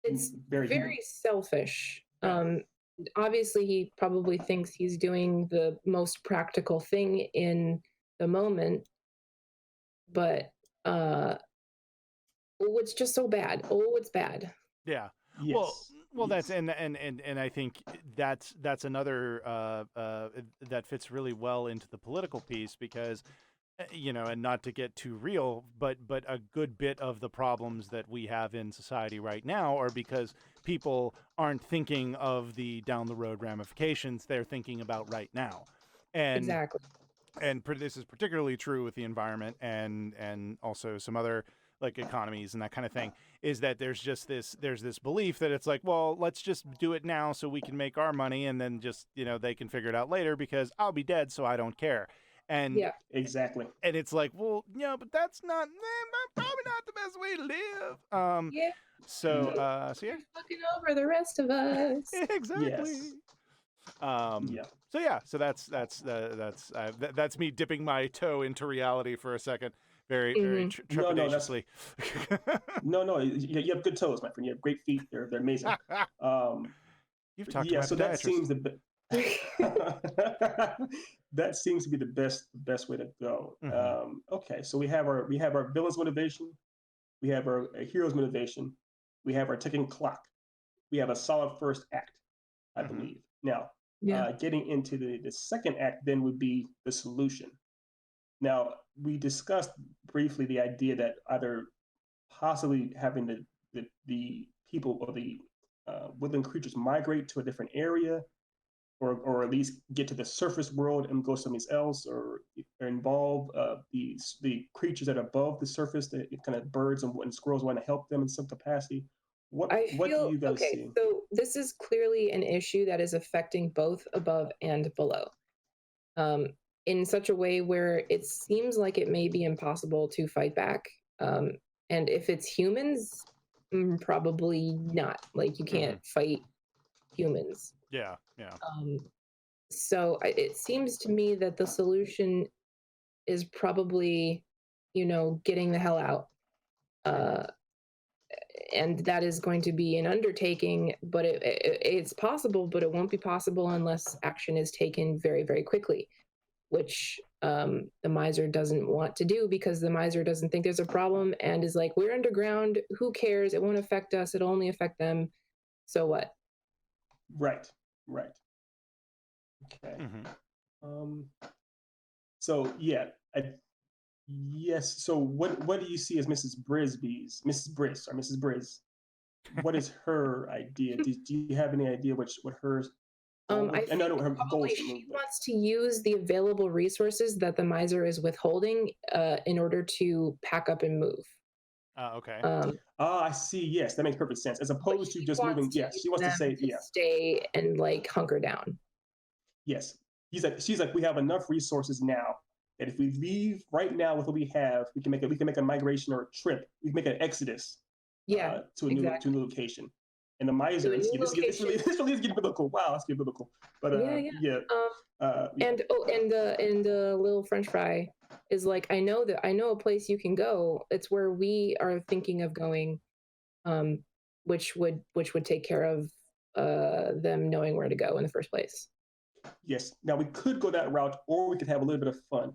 D: it's very selfish. Obviously, he probably thinks he's doing the most practical thing in the moment, but it's just so bad. It's bad.
C: Yeah.
B: Yes.
C: Well, that's and I think that's another that fits really well into the political piece because and not to get too real, but a good bit of the problems that we have in society right now are because people aren't thinking of the down the road ramifications. They're thinking about right now. And
D: exactly.
C: And this is particularly true with the environment and also some other like economies and that kind of thing, is that there's this belief that it's like, well, let's just do it now so we can make our money and then just, they can figure it out later because I'll be dead, so I don't care. And
D: yeah,
B: exactly.
C: And it's like, well, but that's probably not the best way to live.
D: yeah.
C: So
D: You're fucking over the rest of us.
C: Exactly.
B: Yes.
C: So that's me dipping my toe into reality for a second, very trepidatiously.
B: No, you have good toes, my friend. You have great feet. They're amazing.
C: You've talked about
B: so that seems that seems to be the best way to go. Okay, so we have our villain's motivation, we have our hero's motivation, we have our ticking clock, we have a solid first act, I believe. Now, getting into the second act then would be the solution. Now, we discussed briefly the idea that either possibly having the people or the woodland creatures migrate to a different area, or at least get to the surface world and go someplace else, or involve the creatures that are above the surface, the kind of birds and squirrels, want to help them in some capacity. What do you guys see?
D: So this is clearly an issue that is affecting both above and below, in such a way where it seems like it may be impossible to fight back. And if it's humans, probably not. Like you can't fight humans.
C: Yeah.
D: So it seems to me that the solution is probably, getting the hell out. And that is going to be an undertaking, but it's possible, but it won't be possible unless action is taken very, very quickly, which the miser doesn't want to do because the miser doesn't think there's a problem and is like, we're underground, who cares? It won't affect us. It'll only affect them. So what?
B: Right. Okay. So yeah, yes. So what do you see as Mrs. Briz? What is her idea? Do you have any idea what hers?
D: I think probably she wants to use the available resources that the miser is withholding in order to pack up and move.
C: Okay.
B: I see. Yes, that makes perfect sense. As opposed to just moving. Yes, she wants to say,
D: stay and like hunker down.
B: Yes, she's like, we have enough resources now that if we leave right now with what we have, we can make a migration or a trip. We can make an exodus. To a new location. And the miser, this really is getting biblical. Wow, that's getting biblical. But
D: and the little French fry is like, I know a place you can go. It's where we are thinking of going, which would take care of them knowing where to go in the first place.
B: Yes. Now we could go that route, or we could have a little bit of fun.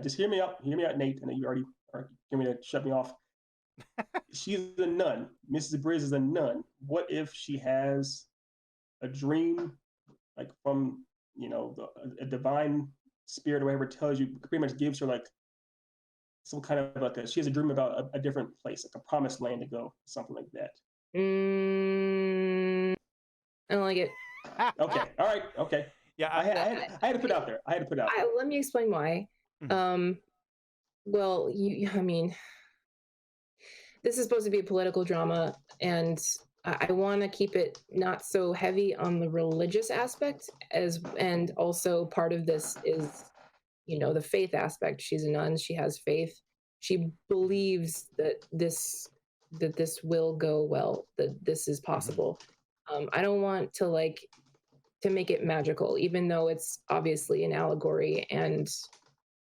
B: Just hear me out, Nate. I know you already are going to shut me off. She's a nun. Mrs. Briz is a nun. What if she has a dream, like from a divine spirit or whatever tells you, pretty much gives her like some kind of like she has a dream about a different place, like a promised land to go, something like that.
D: I don't like it.
B: Okay, all right, okay.
C: Yeah,
B: I had to put it out there.
D: Let me explain why. Well, I mean, this is supposed to be a political drama, and I want to keep it not so heavy on the religious aspect and also part of this is, the faith aspect. She's a nun. She has faith. She believes that this will go well, that this is possible. I don't want to to make it magical, even though it's obviously an allegory and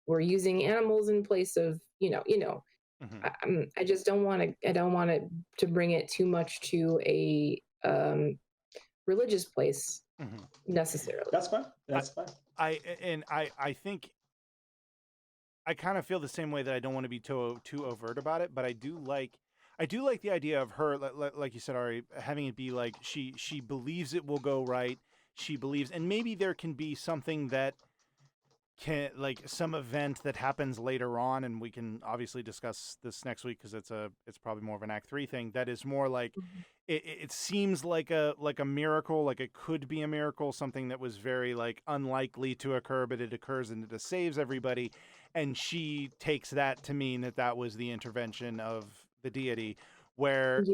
D: we're using animals in place of, I just don't want to. I don't want to bring it too much to a religious place necessarily.
B: That's fine.
C: I think I kind of feel the same way, that I don't want to be too overt about it, but I do like the idea of her, like you said, Ari, having it be like she believes it will go right. She believes, and maybe there can be something that can, like some event that happens later on, and we can obviously discuss this next week because it's probably more of an Act 3 thing that is more like it seems like a miracle, like it could be a miracle, something that was very like unlikely to occur, but it occurs and it saves everybody, and she takes that to mean that was the intervention of the deity. Where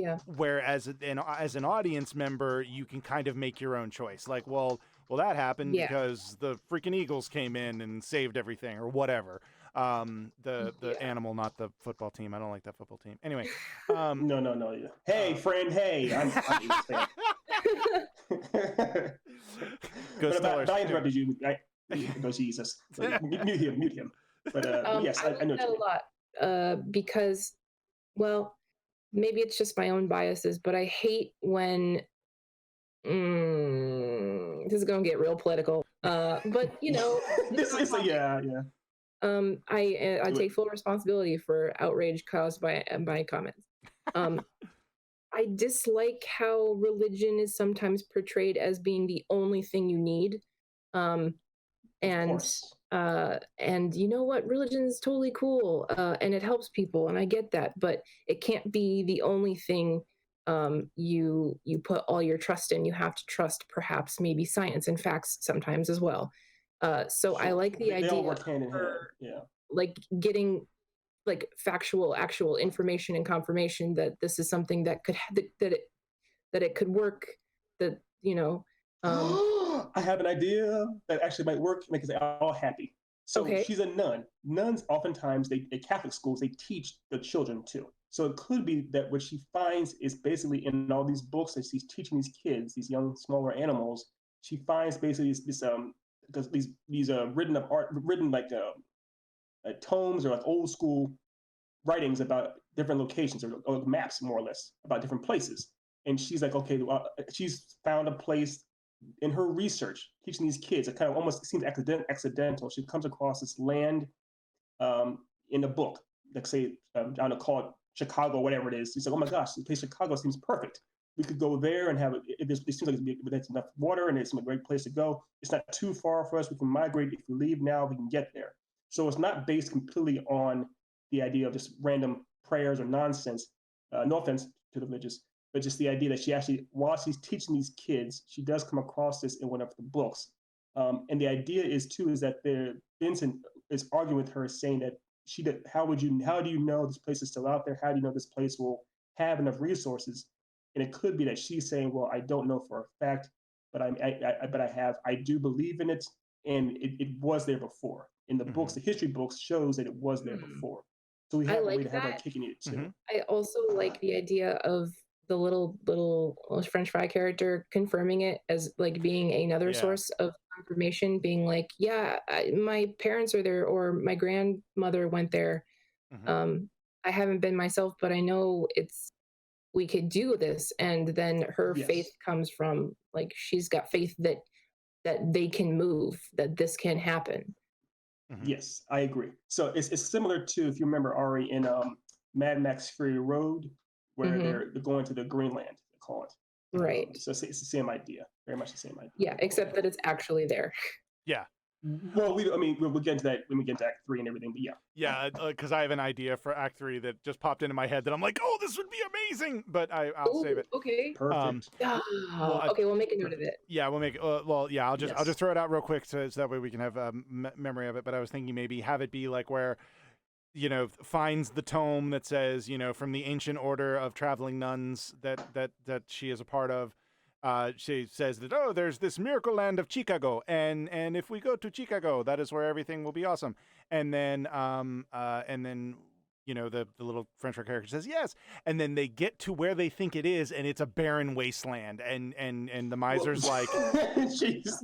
C: as an audience member, you can kind of make your own choice. Like, well, that happened because the freaking Eagles came in and saved everything, or whatever. The animal, not the football team. I don't like that football team. Anyway.
B: No. Yeah. Hey, friend. Hey, I'm Eagles fan. But I interrupted you. Go Jesus. So mute him. But yes, I know
D: that a lot because, well, maybe it's just my own biases, but I hate when this is gonna get real political. But
B: this is yeah.
D: I take full responsibility for outrage caused by my comments. I dislike how religion is sometimes portrayed as being the only thing you need. And you know what, religion is totally cool, and it helps people, and I get that, but it can't be the only thing you put all your trust in. You have to trust perhaps maybe science and facts sometimes as well. So I like the idea
B: all work hand in hand. Yeah,
D: like getting like actual information and confirmation that this is something that could that it could work, that
B: I have an idea that actually might work, make us all happy. So she's a nun. Nuns oftentimes, at Catholic schools, they teach the children too. So it could be that what she finds is basically in all these books that she's teaching these kids, these young, smaller animals, she finds basically these written like tomes or like old school writings about different locations or maps, more or less, about different places. And she's like, okay, she's found a place in her research, teaching these kids. It kind of almost seems accidental. She comes across this land in a book, like say, I don't know, call it Chicago, whatever it is. She's like, oh my gosh, this place Chicago seems perfect. We could go there and have it. It seems like there's enough water and it's a great place to go. It's not too far for us. We can migrate. If we leave now, we can get there. So it's not based completely on the idea of just random prayers or nonsense. No offense to the religious, but just the idea that she actually, while she's teaching these kids, she does come across this in one of the books. And the idea is that Vincent is arguing with her, saying that how do you know this place is still out there? How do you know this place will have enough resources? And it could be that she's saying, well, I don't know for a fact, but I do believe in it, and it was there before. In the books, the history books shows that it was there before. So we have a way to have her kicking it too.
D: I also like the idea of the little French fry character confirming it as like being another source of information, being like, my parents are there, or my grandmother went there. I haven't been myself, but I know we could do this. And then her faith comes from, like, she's got faith that they can move, that this can happen.
B: Yes, I agree. So it's similar to, if you remember, Ari, in Mad Max Fury Road, where they're going to the Greenland, they call it.
D: Right.
B: So it's the same idea, very much the same idea.
D: Yeah, except that it's actually there.
C: Yeah.
B: Well, we'll get into that when we get to Act 3 and everything, but yeah.
C: Yeah, because I have an idea for Act 3 that just popped into my head that I'm like, oh, this would be amazing, but I'll save it.
D: Okay.
B: Perfect.
D: Okay, we'll make a note of it.
C: Yeah, we'll make it. I'll just throw it out real quick so that way we can have memory of it. But I was thinking maybe have it be like where, finds the tome that says, from the ancient order of traveling nuns that she is a part of. She says that, there's this miracle land of Chicago, and if we go to Chicago, that is where everything will be awesome. And then the little French character says yes, and then they get to where they think it is, and it's a barren wasteland, and the miser's like,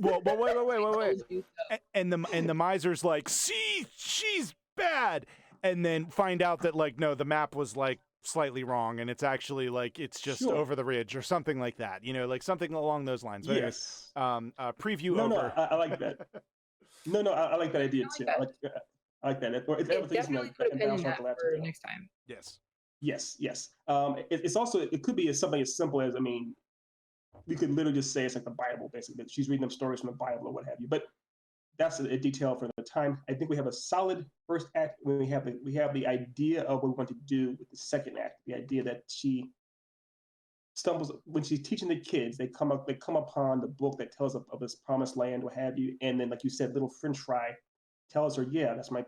C: well, wait, and the miser's like, see, she's bad, and then find out that like no, the map was like slightly wrong, and it's actually like it's just over the ridge or something like that, like something along those lines. But
B: yes.
C: Preview
B: no,
C: over.
B: No, I like that. No, I like that idea too. I like that.
D: Definitely put a pin in that for next time.
C: Yes.
B: It's also, it could be something as simple as, we could literally just say it's like the Bible, basically. She's reading them stories from the Bible or what have you. But that's a detail for the time. I think we have a solid first act when we have the idea of what we want to do with the second act. The idea that she stumbles when she's teaching the kids. They come upon the book that tells of this promised land, what have you. And then, like you said, little French fry tells her, yeah, that's my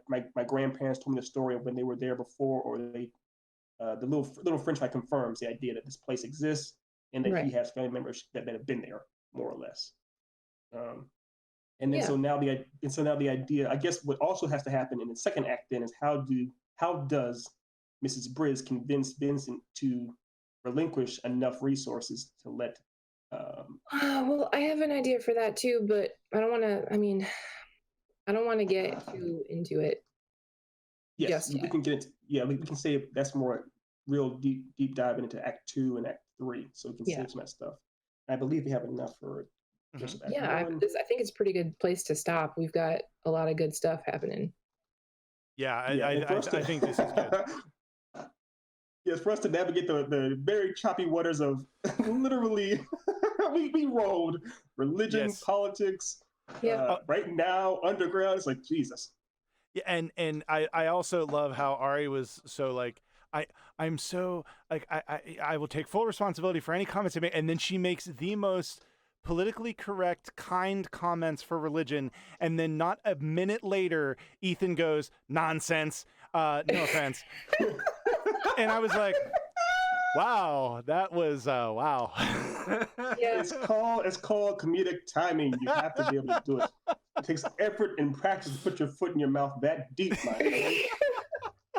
B: grandparents told me the story of when they were there before, or the little French fry confirms the idea that this place exists and that he has family members that have been there, more or less. So now the idea, I guess, what also has to happen in the second act then is how does Mrs. Briz convince Vincent to relinquish enough resources to let?
D: Well, I have an idea for that too, but I don't want to get too into it.
B: Yes, we can get into. Yeah, we can say that's more real deep diving into Act 2 and Act 3, so we can save some of that stuff. I believe we have enough for.
D: I think it's a pretty good place to stop. We've got a lot of good stuff happening.
C: Yeah, I think this is good.
B: Yes, for us to navigate the very choppy waters of literally, we rolled religion, politics. Right now, underground. It's like Jesus.
C: Yeah, and I also love how Ari was so like I'm so like I will take full responsibility for any comments I make, and then she makes the most politically correct, kind comments for religion, and then not a minute later, Ethan goes, nonsense, no offense. And I was like, wow, that was, wow.
D: Yeah.
B: It's called comedic timing. You have to be able to do it. It takes effort and practice to put your foot in your mouth that deep, my man.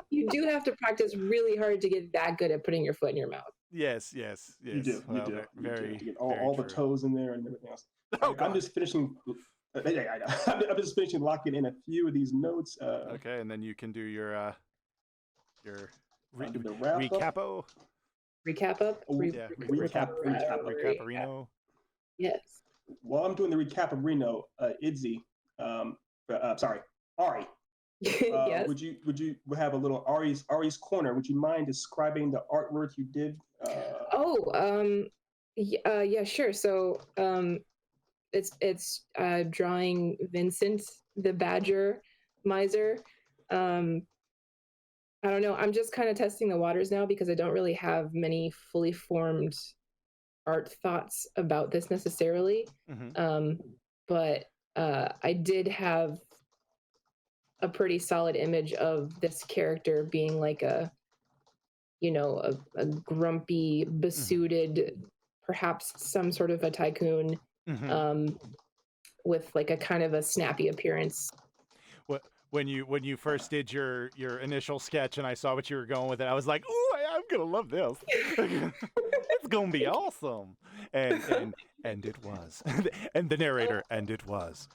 D: You do have to practice really hard to get that good at putting your foot in your mouth.
C: Yes.
B: You do.
C: Well,
B: you do.
C: Very,
B: to get all the toes in there and everything else. I'm just finishing. I'm just finishing locking in a few of these notes.
C: Okay, and then you can do your
B: recapo.
D: Recap up.
C: Recaparino.
D: Yes.
B: While I'm doing the recaparino, Idzi, sorry, Ari.
D: Yes.
B: Would you have a little Ari's corner? Would you mind describing the artwork you did?
D: Yeah, sure. So, it's drawing Vincent the Badger miser. I don't know. I'm just kind of testing the waters now because I don't really have many fully formed art thoughts about this necessarily.
C: Mm-hmm.
D: But I did have a pretty solid image of this character being like a grumpy, besuited, perhaps some sort of a tycoon, with like a kind of a snappy appearance.
C: When you first did your initial sketch and I saw what you were going with it, I was like, "Ooh, I'm gonna love this. It's gonna be awesome." And it was. And the narrator, and it was.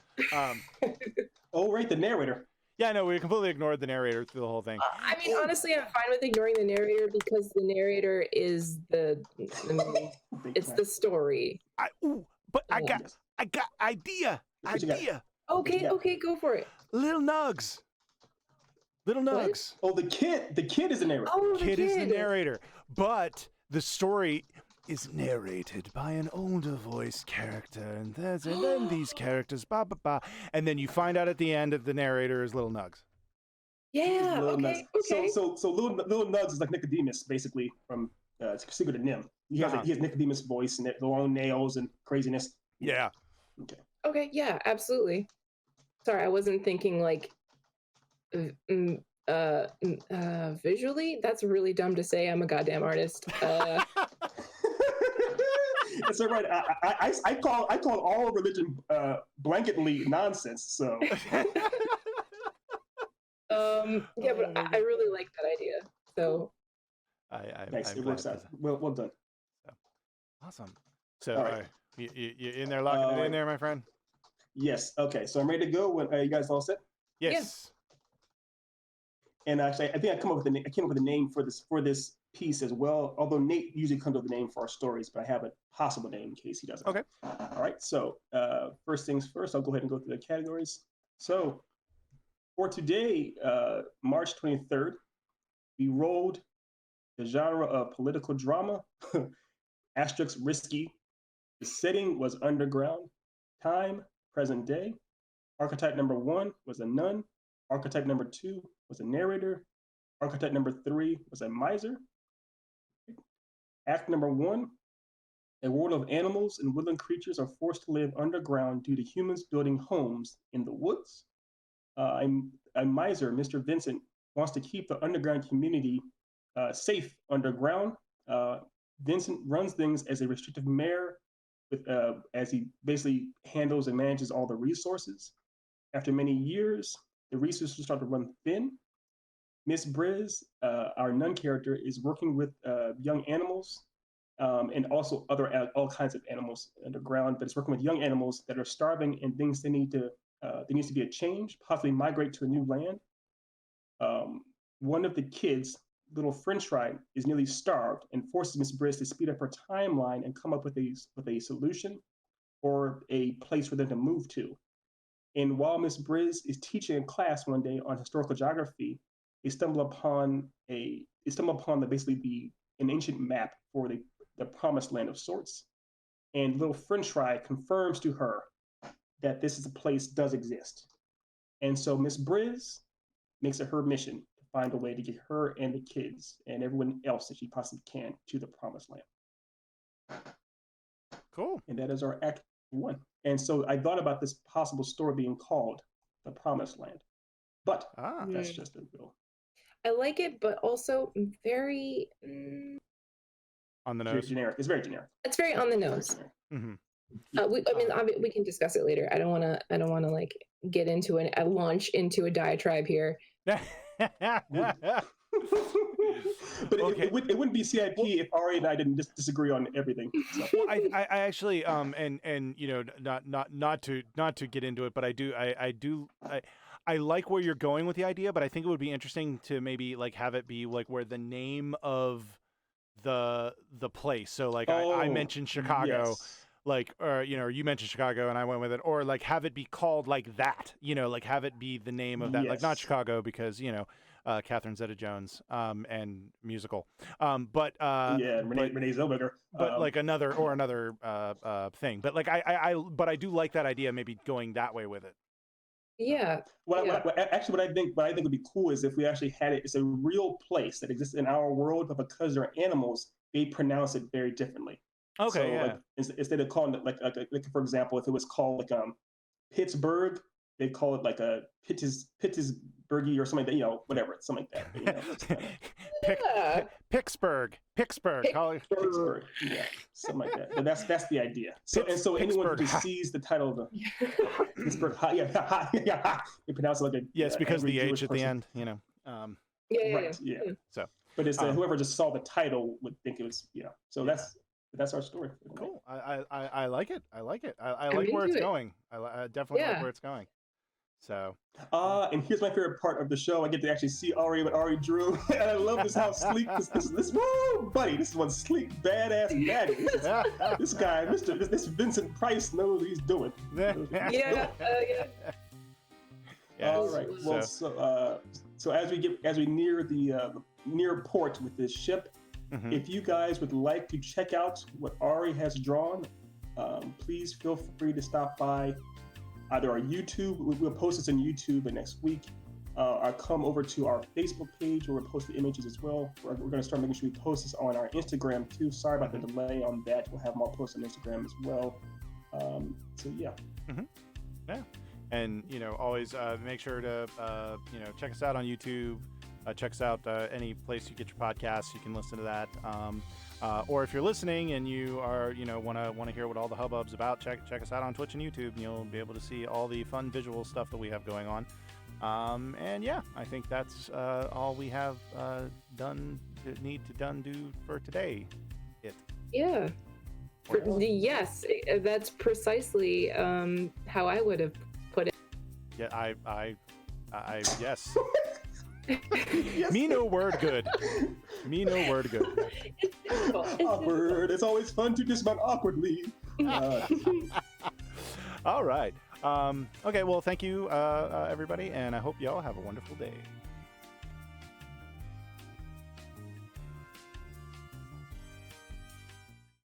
B: Oh, right, the narrator.
C: Yeah, no, we completely ignored the narrator through the whole thing.
D: I mean, honestly, I'm fine with ignoring the narrator because the narrator is it's the story.
C: I got idea.
D: Okay, go for it.
C: Little Nugs.
B: Oh, the kid is the narrator.
D: Oh,
C: Kid is the narrator. But the story is narrated by an older voice character, and then these characters, ba ba ba, and then you find out at the end that the narrator is Little Nugs.
D: Yeah.
B: Little
D: Okay.
B: Nugs.
D: Okay.
B: So little Nugs is like Nicodemus, basically from Secret of Nim. He has Nicodemus voice and the long nails and craziness.
C: Yeah.
B: Okay.
D: Okay. Yeah. Absolutely. Sorry, I wasn't thinking like visually. That's really dumb to say. I'm a goddamn artist.
B: That's all right. I call all religion blanketly nonsense. So.
D: Yeah, but I really like that idea. So.
B: Thanks. It works out. Well done.
C: So, awesome. So,
B: all right.
C: You in there locking it in there, my friend?
B: Yes. Okay. So I'm ready to go. When you guys all set?
C: Yes.
B: Yeah. And actually, I think I came up with a name for this piece as well. Although Nate usually comes up with a name for our stories, but I have a possible name in case he doesn't.
C: Okay.
B: All right. So first things first, I'll go ahead and go through the categories. So for today, March 23rd, we rolled the genre of political drama, asterisk risky. The setting was underground. Time, present day. Archetype number 1 was a nun. Archetype number 2 was a narrator. Archetype number 3 was a miser. Act number 1, a world of animals and woodland creatures are forced to live underground due to humans building homes in the woods. A miser, Mr. Vincent, wants to keep the underground community safe underground. Vincent runs things as a restrictive mayor as he basically handles and manages all the resources. After many years, the resources start to run thin. Miss Briz, our nun character, is working with young animals and also all kinds of animals underground, but it's working with young animals that are starving and things there needs to be a change, possibly migrate to a new land. One of the kids, little French fry, is nearly starved and forces Miss Briz to speed up her timeline and come up with a solution or a place for them to move to. And while Miss Briz is teaching a class one day on historical geography, they stumble upon an ancient map for the promised land of sorts. And little French fry confirms to her that this is a place does exist. And so Miss Briz makes it her mission to find a way to get her and the kids and everyone else that she possibly can to the promised land.
C: Cool.
B: And that is our act 1. And so I thought about this possible story being called The Promised Land. But that's just a real.
D: I like it, but also very
C: on the nose.
B: Generic. It's very generic.
D: It's very on the nose.
C: Mm-hmm.
D: We can discuss it later. I don't want to like get into a launch into a diatribe here.
B: But okay. it wouldn't be CIP if Ari and I didn't disagree on everything. So.
C: Well, I actually and you know not to get into it, but I like where you're going with the idea, but I think it would be interesting to maybe like have it be like where the name of the place. So like I mentioned Chicago.
B: Yes.
C: Like, or, you know, you mentioned Chicago and I went with it, or like have it be called like that, you know, like have it be the name of that, like not Chicago because, you know, Catherine Zeta-Jones, and musical. Renee
B: Zellweger.
C: But like another thing. But like, I do like that idea, maybe going that way with it.
B: Yeah. What I think would be cool is if we actually had it. It's a real place that exists in our world, but because they're animals, they pronounce it very differently.
C: Okay.
B: So,
C: yeah.
B: like, instead of calling it like for example, if it was called like Pittsburgh, they'd call it like a Pittsburghy or something like that, you know, whatever, something like that. You know,
C: Pittsburgh.
B: Pittsburgh, yeah, something like that. But that's the idea. So anyone who just sees the title of the Pittsburgh, you pronounce it like a
C: yes, because the
B: Jewish
C: H at
B: person.
C: the end, you know.
B: Right. Yeah.
C: So,
B: but it's whoever just saw the title would think it was, you know. So that's our story.
C: Cool. I like it. I like it. I like where it's going. I definitely like where it's going. So.
B: And here's my favorite part of the show. I get to actually see Ari what Ari drew, and I love this how sleek this. Woo, buddy! This is one sleek, badass magic. This guy, this Vincent Price knows what he's doing.
D: Yeah.
B: All right. Well, so as we near the near port with this ship, If you guys would like to check out what Ari has drawn, please feel free to stop by either our YouTube, we'll post this on YouTube next week, or come over to our Facebook page where we'll post the images as well. We're going to start making sure we post this on our Instagram too. Sorry about the delay on that. We'll have them all posted on Instagram as well. So yeah.
C: Yeah. And, always make sure to, check us out on YouTube. Check us out any place you get your podcasts. You can listen to that. Or if you're listening and you are, want to hear what all the hubbub's about, check us out on Twitch and YouTube, and you'll be able to see all the fun visual stuff that we have going on. And yeah, I think that's all we have need to do for today.
D: Yeah. Yes, that's precisely how I would have put it.
C: Yeah, I yes. Me no word good. Me no word good.
D: It's difficult.
B: Awkward. It's always fun to dismount awkwardly.
C: All right. Okay, well, thank you, everybody, and I hope you all have a wonderful day.